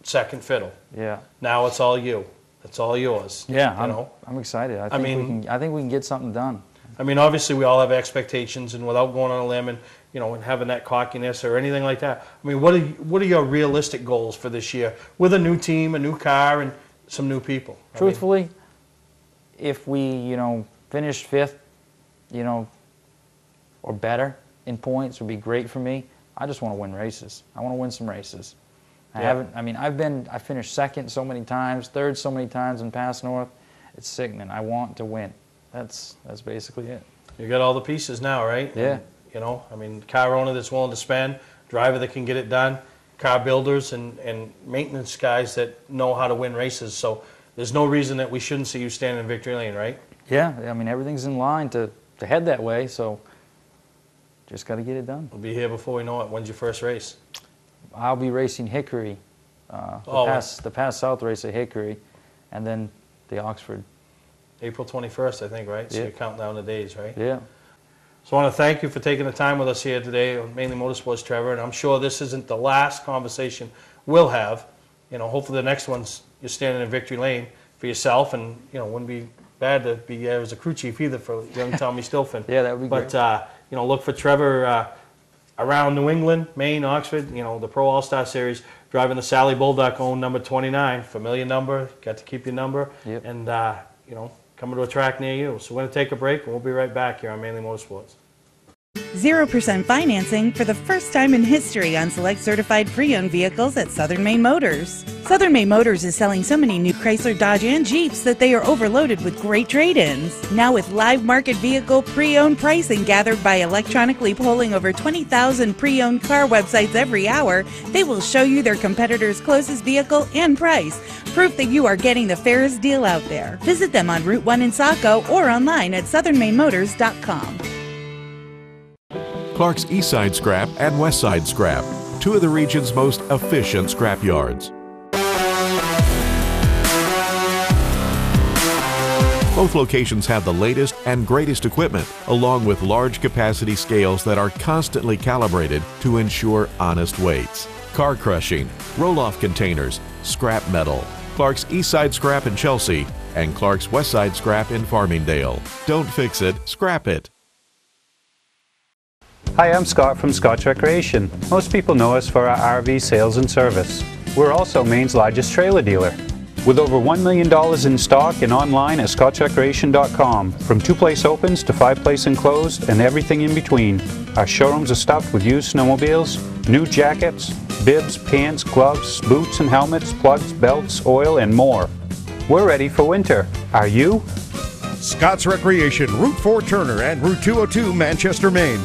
second fiddle. Yeah. Now it's all you. It's all yours. Yeah, I'm excited. I think we can get something done. I mean, obviously we all have expectations, and without going on a limb and and having that cockiness or anything like that. I mean, what are your realistic goals for this year with a new team, a new car, and some new people? Truthfully, if we finish 5th, or better in points would be great for me. I just want to win races. I want to win some races. I finished 2nd so many times, 3rd so many times in past North. It's sickening. I want to win. That's basically it. You got all the pieces now, right? Yeah. And, car owner that's willing to spend, driver that can get it done, car builders and maintenance guys that know how to win races. So there's no reason that we shouldn't see you standing in victory lane, right? Yeah. I mean, everything's in line to head that way. So just got to get it done. We'll be here before we know it. When's your first race? I'll be racing Hickory, the past South race at Hickory, and then the Oxford. April 21st, I think, right? So Yeah. you're counting down the days, right? Yeah. So I want to thank you for taking the time with us here today on Mainley Motorsports, Trevor, and I'm sure this isn't the last conversation we'll have. Hopefully the next one's you're standing in victory lane for yourself, and, wouldn't be bad to be there as a crew chief either for young Tommy Stilfen. Yeah, that would be great. But, look for Trevor around New England, Maine, Oxford, the Pro All-Star Series, driving the Sally Bulldog own number 29, familiar number, got to keep your number, Yep. and, coming to a track near you. So we're going to take a break, and we'll be right back here on Mainley Motorsports. 0% financing for the first time in history on select certified pre-owned vehicles at Southern Maine Motors. Southern Maine Motors is selling so many new Chrysler, Dodge, and Jeeps that they are overloaded with great trade-ins. Now with live market vehicle pre-owned pricing gathered by electronically polling over 20,000 pre-owned car websites every hour, they will show you their competitors' closest vehicle and price. Proof that you are getting the fairest deal out there. Visit them on Route 1 in Saco or online at southernmainmotors.com. Clark's Eastside Scrap and Westside Scrap, 2 of the region's most efficient scrap yards. Both locations have the latest and greatest equipment, along with large capacity scales that are constantly calibrated to ensure honest weights. Car crushing, roll-off containers, scrap metal. Clark's Eastside Scrap in Chelsea and Clark's Westside Scrap in Farmingdale. Don't fix it, scrap it. Hi, I'm Scott from Scott's Recreation. Most people know us for our RV sales and service. We're also Maine's largest trailer dealer. With over $1 million in stock and online at scottsrecreation.com, from 2-place opens to 5-place enclosed and everything in between. Our showrooms are stuffed with used snowmobiles, new jackets, bibs, pants, gloves, boots and helmets, plugs, belts, oil, and more. We're ready for winter. Are you? Scott's Recreation, Route 4 Turner and Route 202 Manchester, Maine.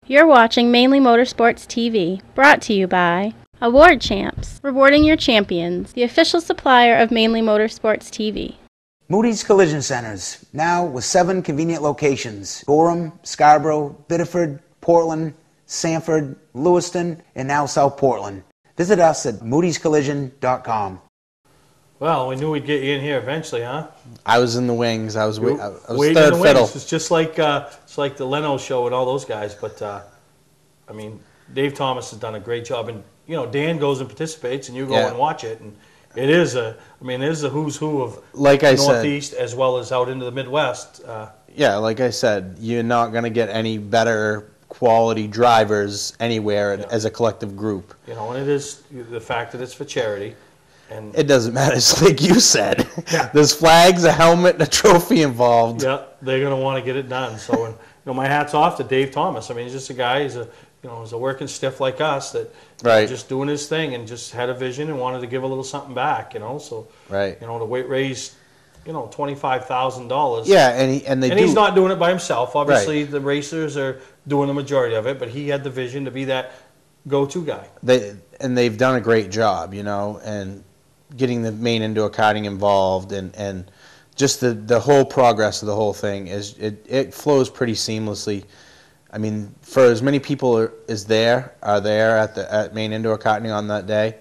You're watching Mainley Motorsports TV, brought to you by Award Champs, rewarding your champions, the official supplier of Mainley Motorsports TV. Moody's Collision Centers, now with 7 convenient locations: Gorham, Scarborough, Biddeford, Portland, Sanford, Lewiston, and now South Portland. Visit us at moodyscollision.com. Well, we knew we'd get you in here eventually, huh? I was in the wings. I was waiting third in the fiddle. wings. It's just like the Leno show and all those guys. But I mean, Dave Thomas has done a great job, and Dan goes and participates, and you go and watch it, and it is a who's who of Northeast as well as out into the Midwest. Yeah, like I said, you're not going to get any better quality drivers anywhere as a collective group. And it is the fact that it's for charity. And it doesn't matter. It's like you said. There's flags, a helmet, and a trophy involved. Yeah, they're going to want to get it done. So, and, my hat's off to Dave Thomas. I mean, he's just a guy. He's a working stiff like us that just doing his thing and just had a vision and wanted to give a little something back. So to raise $25,000. Yeah, and he's not doing it by himself. Obviously, the racers are doing the majority of it, but he had the vision to be that go-to guy. They've done a great job, and getting the main indoor karting involved and just the whole progress of the whole thing it flows pretty seamlessly. I mean, for as many people as are there at main indoor karting on that day,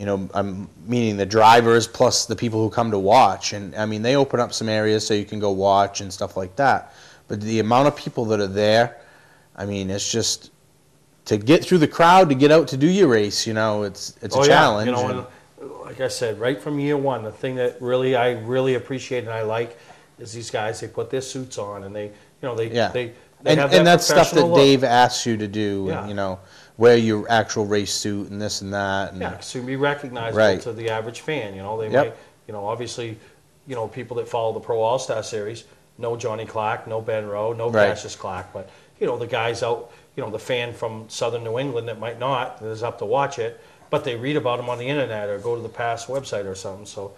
I'm meaning the drivers plus the people who come to watch. And I mean, they open up some areas so you can go watch and stuff like that. But the amount of people that are there, I mean, it's just to get through the crowd to get out to do your race. It's a challenge. And like I said, right from year one, the thing that I really appreciate and I like is these guys. They put their suits on and they have and that's stuff that look. Dave asks you to do. And, wear your actual race suit and this and that. And so be recognizable to the average fan. They might, obviously, people that follow the Pro All-Star Series know Johnny Clark, know Ben Rowe, know Cassius Clark, but the guys out, the fan from Southern New England that might not, that is up to watch it, but they read about them on the internet or go to the PASS website or something. So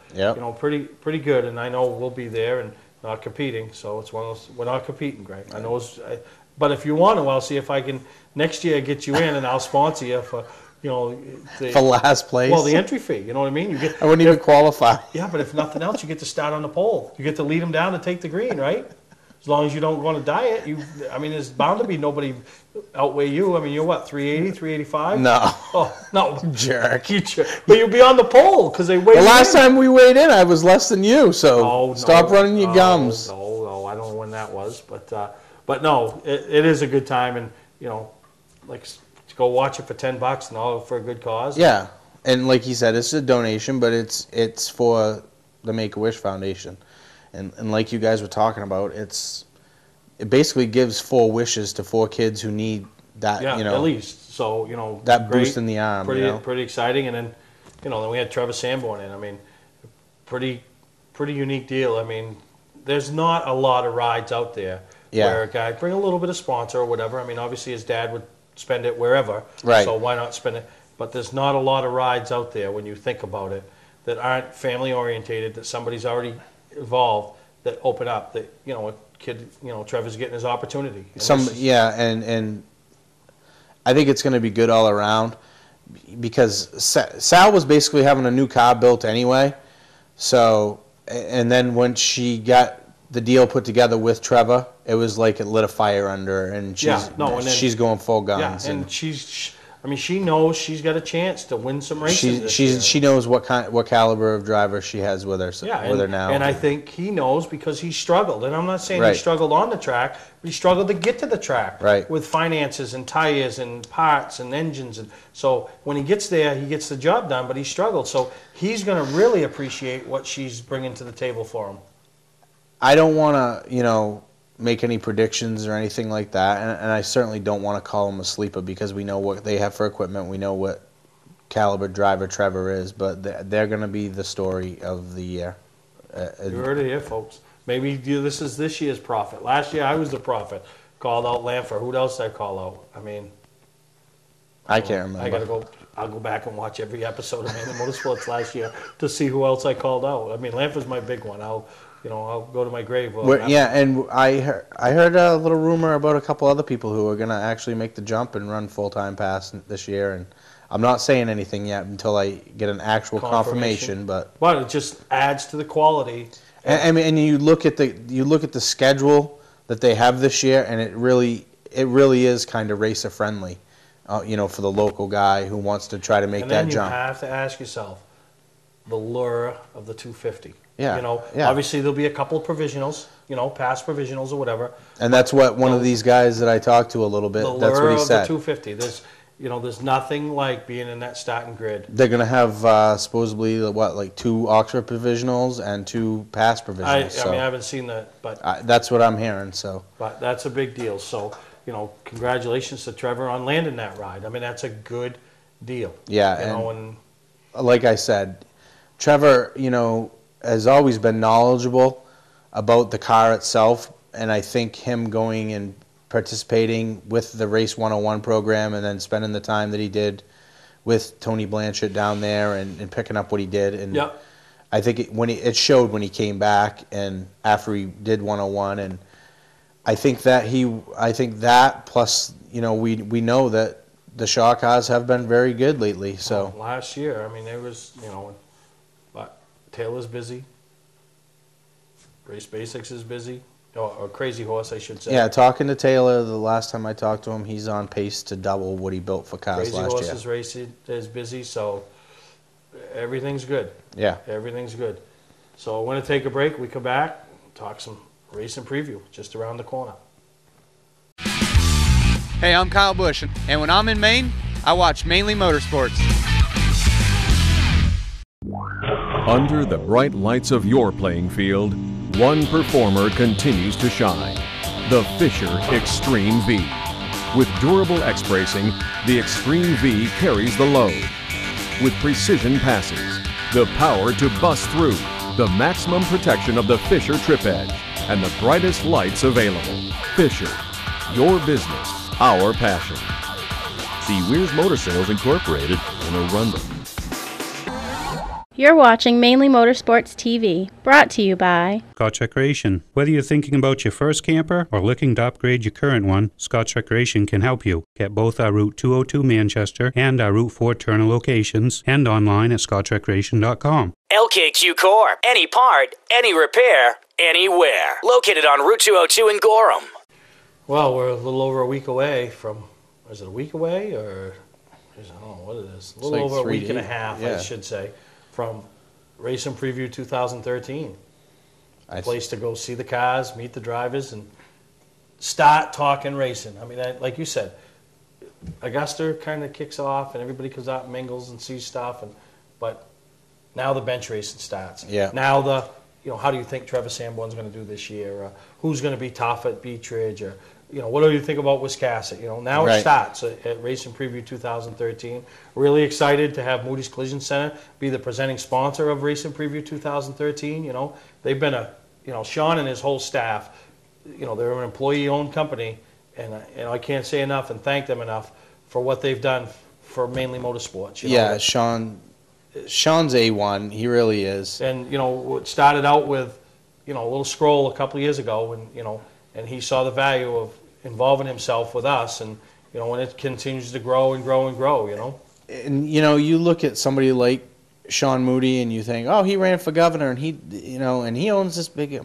pretty good. And I know we'll be there and not competing. So it's one of those, we're not competing, Greg. I know but if you want to, I'll see if I can next year get you in, and I'll sponsor you for, for last place. Well, the entry fee. You know what I mean? I wouldn't even qualify. Yeah, but if nothing else, you get to start on the pole. You get to lead them down to take the green, right? As long as you don't want to diet, there's bound to be nobody outweigh you. I mean, you're what, 380, 385? No. Oh, no. Jerk. But you'll be on the pole because they weigh the last time we weighed in, I was less than you, so stop running your gums. No, I don't know when that was, but no, it is a good time, and like to go watch it for $10 and all for a good cause. Yeah, and like he said, it's a donation, but it's for the Make-A-Wish Foundation, and like you guys were talking about, it basically gives 4 wishes to 4 kids who need that. At least so that great, boost in the arm. Pretty exciting, and then then we had Trevor Sanborn in. I mean, pretty unique deal. I mean, there's not a lot of rides out there. Yeah. Where a guy bring a little bit of sponsor or whatever. I mean, obviously his dad would spend it wherever, so why not spend it? But there's not a lot of rides out there when you think about it that aren't family orientated, that somebody's already involved, that open up, that a kid, Trevor's getting his opportunity. And I think it's going to be good all around because Sal was basically having a new car built anyway. So, and then when she got the deal put together with Trevor, it was like it lit a fire under her, and she's going full guns. Yeah, and she knows she's got a chance to win some races. She knows what caliber of driver she has with her now. And I think he knows because he struggled. And I'm not saying he struggled on the track, but he struggled to get to the track with finances and tires and parts and engines. And so when he gets there, he gets the job done, but he struggled. So he's going to really appreciate what she's bringing to the table for him. I don't want to, make any predictions or anything like that, and I certainly don't want to call him a sleeper because we know what they have for equipment, we know what caliber driver Trevor is, but they're going to be the story of the year. You heard it here, folks. Maybe this is this year's prophet. Last year I was the prophet. Called out Lanfer. Who else did I call out? I mean, I can't remember. I'll go back and watch every episode of Mainley Motorsports last year to see who else I called out. I mean, Lanfer's my big one. I'll go to my grave. And I heard a little rumor about a couple other people who are going to actually make the jump and run full-time pass this year. And I'm not saying anything yet until I get an actual confirmation. But it just adds to the quality. And you look at the schedule that they have this year, and it really is kind of racer friendly. For the local guy who wants to try to make that jump. And then you have to ask yourself the lure of the 250. Yeah. Obviously there'll be a couple of provisionals, past provisionals or whatever. And that's what one of these guys that I talked to a little bit, that's what he said. The 250. There's nothing like being in that starting grid. They're going to have supposedly 2 Oxford provisionals and 2 past provisionals. I mean, I haven't seen that, but that's what I'm hearing. So. But that's a big deal. So, congratulations to Trevor on landing that ride. I mean, that's a good deal. Yeah. And like I said, Trevor, has always been knowledgeable about the car itself, and I think him going and participating with the Race 101 program and then spending the time that he did with Tony Blanchard down there and picking up what he did. And Yep. I think it showed when he came back and after he did 101, and I think that plus, you know, we know that the Shaw cars have been very good lately. So last year, I mean, there was, you know, but Taylor's busy. Race Basics is busy. Or Crazy Horse, I should say. yeah, talking to Taylor, the last time I talked to him, he's on pace to double what he built for cars Crazy last year. Horse's race is busy, so everything's good. Yeah. Everything's good. So we're going to take a break. We come back, talk some Racin Preview just around the corner. Hey, I'm Kyle Busch, and when I'm in Maine, I watch Mainley Motorsports. Under the bright lights of your playing field, one performer continues to shine. The Fisher Extreme V. With durable X-bracing, the Extreme V carries the load. With precision passes, the power to bust through, the maximum protection of the Fisher Trip Edge, and the brightest lights available. Fisher, your business, our passion. See Weir's Motor Sales Incorporated in Arundel. You're watching Mainley Motorsports TV, brought to you by Scotch Recreation. Whether you're thinking about your first camper or looking to upgrade your current one, Scotch Recreation can help you. Get both our Route 202 Manchester and our Route 4 Turner locations and online at scotchrecreation.com. LKQ Core. Any part, any repair, anywhere. Located on Route 202 in Gorham. Well, we're a little over a week away from, is it a week away or, I don't know what it is. A little like over a 3 week and a days. half, Yeah. I should say, from Racin Preview 2013. A place to go see the cars, meet the drivers, and start talking racing. I mean, like you said, Augusta kind of kicks off, and everybody comes out and mingles and sees stuff, but now the bench racing starts. Yeah. Now how do you think Trevor Sanborn's going to do this year? Who's going to be tough at Beach Ridge? Or, what do you think about Wiscasset? Now Right. it starts at Racin Preview 2013. Really excited to have Moody's Collision Center be the presenting sponsor of Racin Preview 2013. They've been Sean and his whole staff, they're an employee-owned company, and I can't say enough and thank them enough for what they've done for Mainley Motorsports. Yeah, Sean's A1. He really is. And it started out with a little scroll a couple of years ago, and he saw the value of involving himself with us, and when it continues to grow and grow and grow. And you look at somebody like Sean Moody, and you think, oh, he ran for governor, and he owns this big.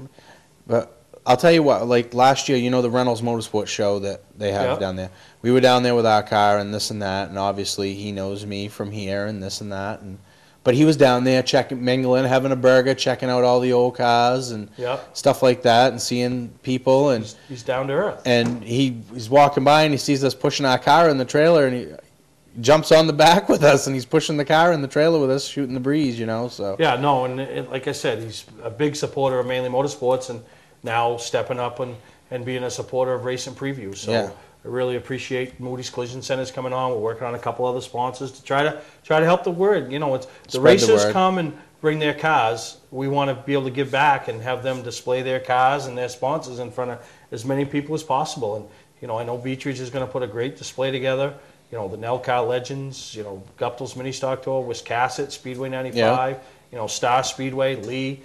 But I'll tell you what, like last year, the Reynolds Motorsports show that they have down there. We were down there with our car and this and that, and obviously he knows me from here and this and that, but he was down there mingling, having a burger, checking out all the old cars and stuff like that, and seeing people. And he's down to earth. And he's walking by and he sees us pushing our car in the trailer, and he jumps on the back with us, and he's pushing the car in the trailer with us, shooting the breeze. So yeah, no, and like I said, he's a big supporter of Mainley Motorsports, and now stepping up and being a supporter of Racin Preview. So. Yeah. I really appreciate Moody's Collision Center's coming on. We're working on a couple other sponsors to try to help the word. It's the Spread racers the word. come and bring their cars. We want to be able to give back and have them display their cars and their sponsors in front of as many people as possible. And I know Beach Ridge is going to put a great display together. The Nelcar Legends, Guptill's Mini Stock Tour, Wiscasset, Speedway 95, Star Speedway, Lee,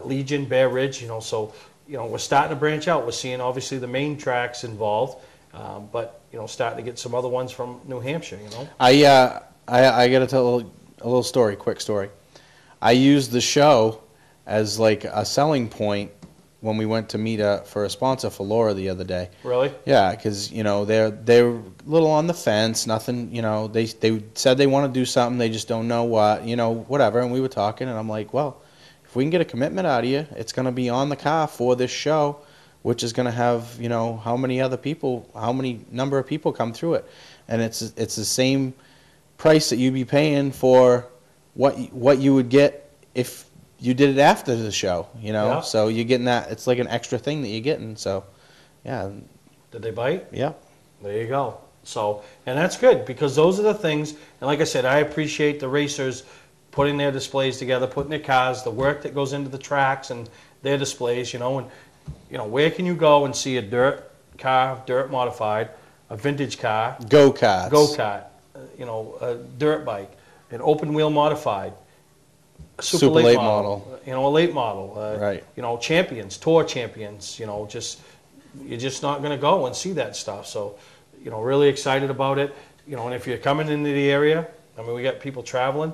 Legion, Bear Ridge. So we're starting to branch out. We're seeing obviously the main tracks involved. But starting to get some other ones from New Hampshire. I got to tell a little story, quick story. I used the show as like a selling point when we went to meet for a sponsor for Laura the other day. Really? Yeah, because they're a little on the fence. Nothing. They said they want to do something, they just don't know what. Whatever. And we were talking, and I'm like, well, if we can get a commitment out of you, it's going to be on the car for this show, which is going to have, how many number of people come through it. And it's the same price that you'd be paying for what you would get if you did it after the show, Yeah. So you're getting that, it's like an extra thing that you're getting. So, yeah. Did they bite? Yeah. There you go. So, and that's good, because those are the things, and like I said, I appreciate the racers putting their displays together, putting their cars, the work that goes into the tracks and their displays, you know, and, you know, where can you go and see a dirt car, dirt modified, a vintage car, go-kart, you know, a dirt bike, an open wheel modified, a super late model, you know, a late model, right. you know, champions, tour champions, you know, you're just not going to go and see that stuff. So, you know, really excited about it. You know, and if you're coming into the area, I mean, we got people traveling.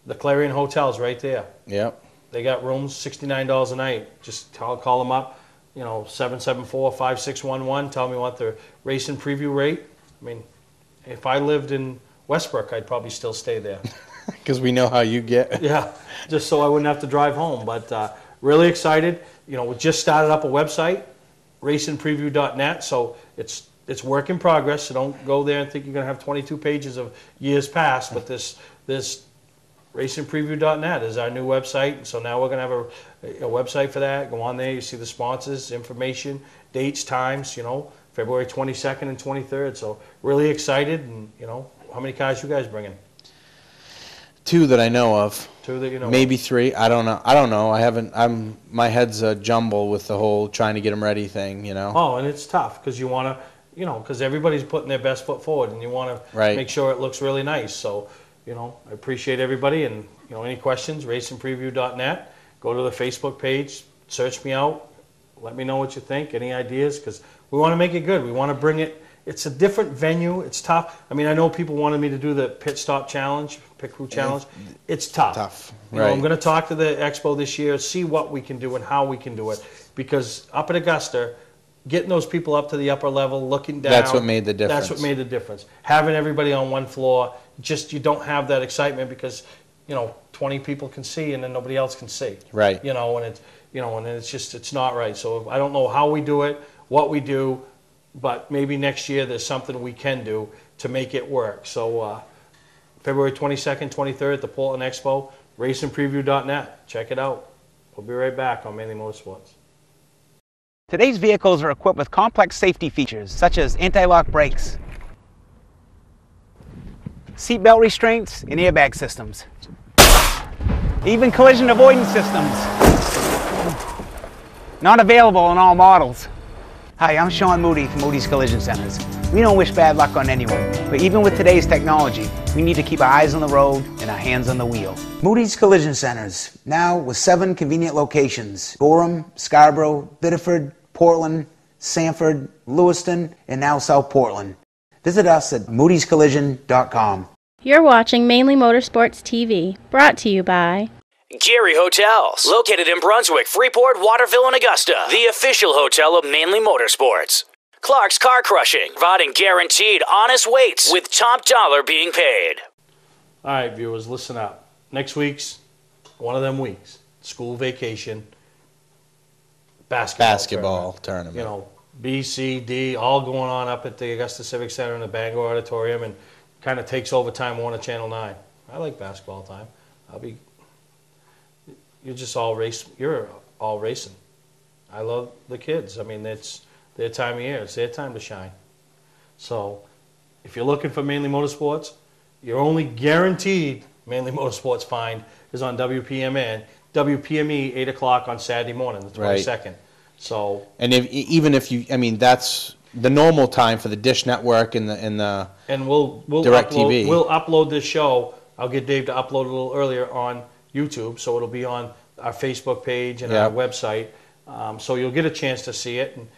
The Clarion Hotel's right there. Yep. They got rooms, $69 a night. Just call them up, you know, 774-5611. Tell me what the Racin Preview rate. I mean, if I lived in Westbrook, I'd probably still stay there. Because we know how you get. Yeah, just so I wouldn't have to drive home. But really excited. You know, we just started up a website, racinpreview.net. So it's work in progress. So don't go there and think you're going to have 22 pages of years past. But this racinpreview.net is our new website. So now we're going to have a website for that. Go on there. You see the sponsors, information, dates, times. You know, February 22nd and 23rd. So really excited. And you know, how many cars you guys bringing? 2 that I know of. 2 that you know. Maybe 3. I don't know. I haven't. My head's a jumble with the whole trying to get them ready thing. You know. Oh, and it's tough because you want to, you know, because everybody's putting their best foot forward, and you want to make sure it looks really nice. So, you know, I appreciate everybody, and you know, any questions? Racinpreview.net. Go to the Facebook page, search me out, let me know what you think. Any ideas? Because we want to make it good. We want to bring it. It's a different venue. It's tough. I mean, I know people wanted me to do the pit stop challenge, pit crew challenge. It's tough. You know, I'm going to talk to the expo this year, see what we can do and how we can do it. Because up at Augusta, getting those people up to the upper level, looking down. That's what made the difference. That's what made the difference. Having everybody on one floor, just you don't have that excitement because, you know, 20 people can see and then nobody else can see. Right. You know, and it's just, it's not right. So I don't know how we do it, what we do, but maybe next year there's something we can do to make it work. So February 22nd, 23rd at the Portland Expo, racinpreview.net. Check it out. We'll be right back on Mainley Motorsports. Today's vehicles are equipped with complex safety features such as anti-lock brakes, seatbelt restraints, and airbag systems. Even collision avoidance systems. Not available in all models. Hi, I'm Sean Moody from Moody's Collision Centers. We don't wish bad luck on anyone, but even with today's technology, we need to keep our eyes on the road and our hands on the wheel. Moody's Collision Centers, now with 7 convenient locations: Gorham, Scarborough, Biddeford, Portland, Sanford, Lewiston, and now South Portland. Visit us at moodyscollision.com. You're watching Mainley Motorsports TV, brought to you by Gary Hotels, located in Brunswick, Freeport, Waterville, and Augusta, the official hotel of Mainley Motorsports. Clark's Car Crushing, providing guaranteed honest weights with top dollar being paid. All right, viewers, listen up. Next week's one of them weeks. School vacation, basketball tournament. You know, B, C, D, all going on up at the Augusta Civic Center in the Bangor Auditorium, and kind of takes over Time Warner Channel 9. I like basketball time. You're just all race. You're all racing. I love the kids. I mean, it's their time of year. It's their time to shine. So, if you're looking for Mainley Motorsports, you're only guaranteed Mainley Motorsports find is on WPME 8 o'clock on Saturday morning, the 22nd. Right. So, and even if you, I mean, that's the normal time for the Dish Network and we'll Direct TV. We'll upload this show. I'll get Dave to upload it a little earlier on YouTube, so it'll be on our Facebook page and our website. So you'll get a chance to see it, and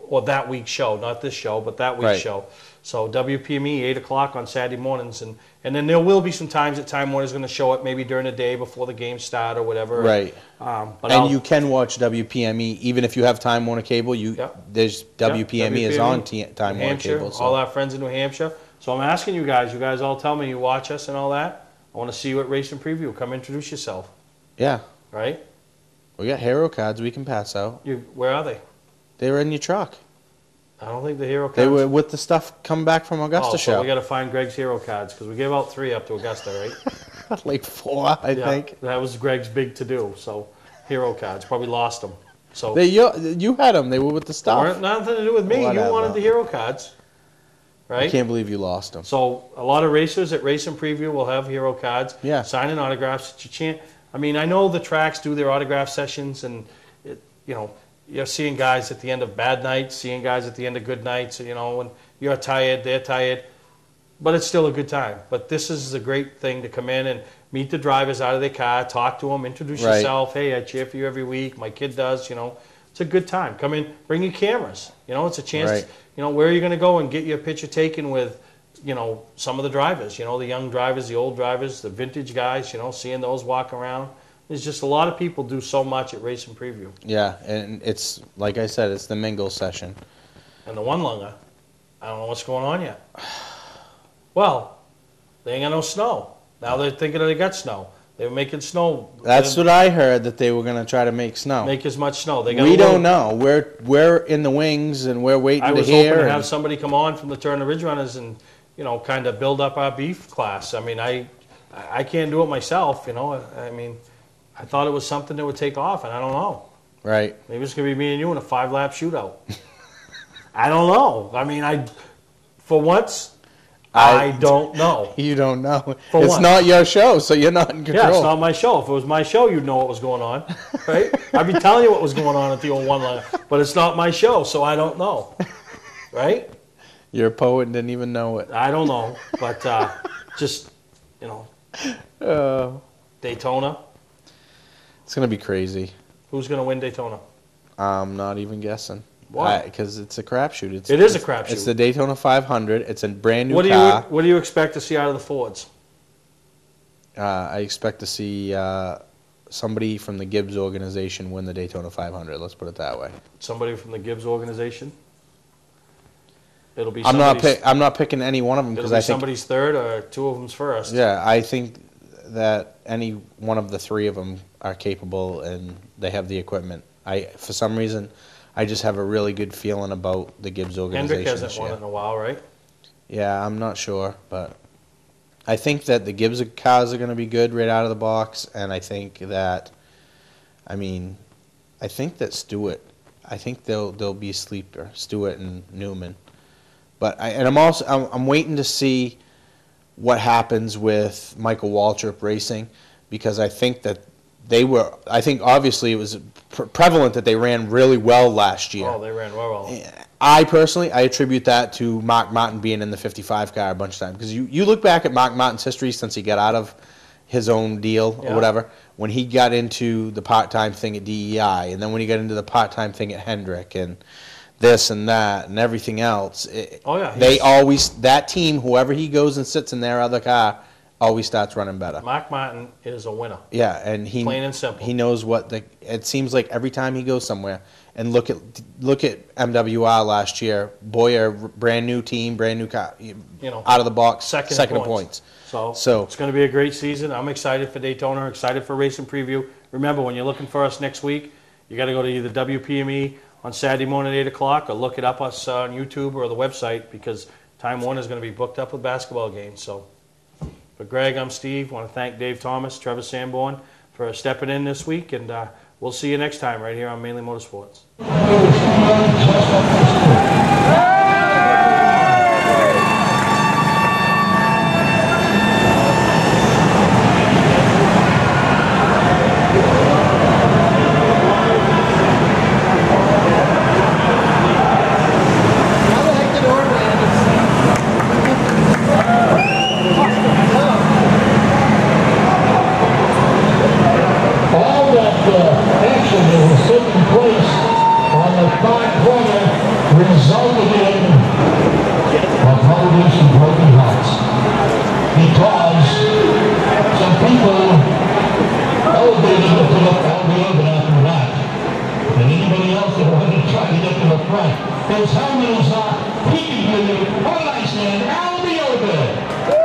or that week's show, not this show, but that week's show. So WPME 8 o'clock on Saturday mornings, and then there will be some times that Time Warner's going to show it, maybe during the day before the games start or whatever. Right. But you can watch WPME even if you have Time Warner cable. There's WPME is on Time Warner cable. So. All our friends in New Hampshire. So I'm asking you guys. You guys all tell me you watch us and all that. I want to see you at Racin Preview. Come introduce yourself. Yeah. Right? We got hero cards we can pass out. Where are they? They were in your truck. I don't think the hero cards. They were with the stuff coming back from Augusta show. So we got to find Greg's hero cards because we gave out 3 up to Augusta, right? Like 4, I think. That was Greg's big to do. So hero cards, probably lost them. So you had them. They were with the stuff. Nothing to do with me. You wanted the hero cards. right? I can't believe you lost them. So a lot of racers at Racin Preview will have hero cards, Yeah. signing autographs that you can't. I mean, I know the tracks do their autograph sessions, and you're seeing guys at the end of bad nights, seeing guys at the end of good nights. When you're tired, they're tired, but it's still a good time. But this is a great thing to come in and meet the drivers out of their car, talk to them, introduce Right. yourself. Hey, I cheer for you every week. My kid does. It's a good time. Come in, bring your cameras. It's a chance. Right. Where are you going to go and get your picture taken with, some of the drivers, the young drivers, the old drivers, the vintage guys, seeing those walk around. There's just a lot of people do so much at Racin Preview. Yeah, and it's, like I said, it's the mingle session. And the one lunger, I don't know what's going on yet. Well, they ain't got no snow. Now they're thinking they got snow. They were making snow. That's what I heard, that they were going to try to make snow. Make as much snow. We don't know. We're in the wings, and we're waiting I to was hear. hoping to have somebody come on from the Turner Ridge Runners and, kind of build up our beef class. I mean, I can't do it myself, I mean, I thought it was something that would take off, and I don't know. Right. Maybe it's going to be me and you in a 5-lap shootout. I don't know. I mean, for once, I don't know. You don't know. For It's once. not your show, so you're not in control. Yeah, it's not my show. If it was my show, you'd know what was going on, right? I'd be telling you what was going on at the old one-liner, but it's not my show, so I don't know, right? You're a poet and didn't even know it. I don't know, but just, Daytona. It's going to be crazy. Who's going to win Daytona? I'm not even guessing. Why? Because it's a crapshoot. It is a crapshoot. It's the Daytona 500. It's a brand new car. What do you expect to see out of the Fords? I expect to see somebody from the Gibbs organization win the Daytona 500. Let's put it that way. Somebody from the Gibbs organization? It'll be I'm not picking any one of them because I think somebody's third or two of them's first. Yeah, I think that any one of the three of them are capable and they have the equipment. For some reason, I just have a really good feeling about the Gibbs organization. Hendrick hasn't won in a while, right? Yeah, I'm not sure, but I think that the Gibbs cars are going to be good right out of the box, and I think that Stewart, I think they'll be a sleeper, Stewart and Newman. But I'm waiting to see what happens with Michael Waltrip Racing, because I think that obviously it was prevalent that they ran really well last year. Oh, they ran well. I personally attribute that to Mark Martin being in the 55 car a bunch of times, because you look back at Mark Martin's history since he got out of his own deal or whatever, when he got into the part-time thing at DEI, and then when he got into the part-time thing at Hendrick, and this and that and everything else. That team, whoever he goes and sits in their other car, always starts running better. Mark Martin is a winner. Yeah, and plain and simple. He knows it seems like every time he goes somewhere, and look at MWR last year, Boyer, brand new team, brand new car, out of the box, second in points. So it's going to be a great season. I'm excited for Daytona, excited for Racin Preview. Remember, when you're looking for us next week, you got to go to either WPME on Saturday morning at 8 o'clock, or look it up us on YouTube or the website, because Time Warner is going to be booked up with basketball games. So for Greg, I'm Steve. I want to thank Dave Thomas, Trevor Sanborn for stepping in this week, and we'll see you next time right here on Mainley Motorsports. Resulted in a holding some broken hearts, because some people elevated to the elbow after that, and anybody else that wanted to try to get to the front, those helmets are peaking with you. What did I say? Al the Ovid.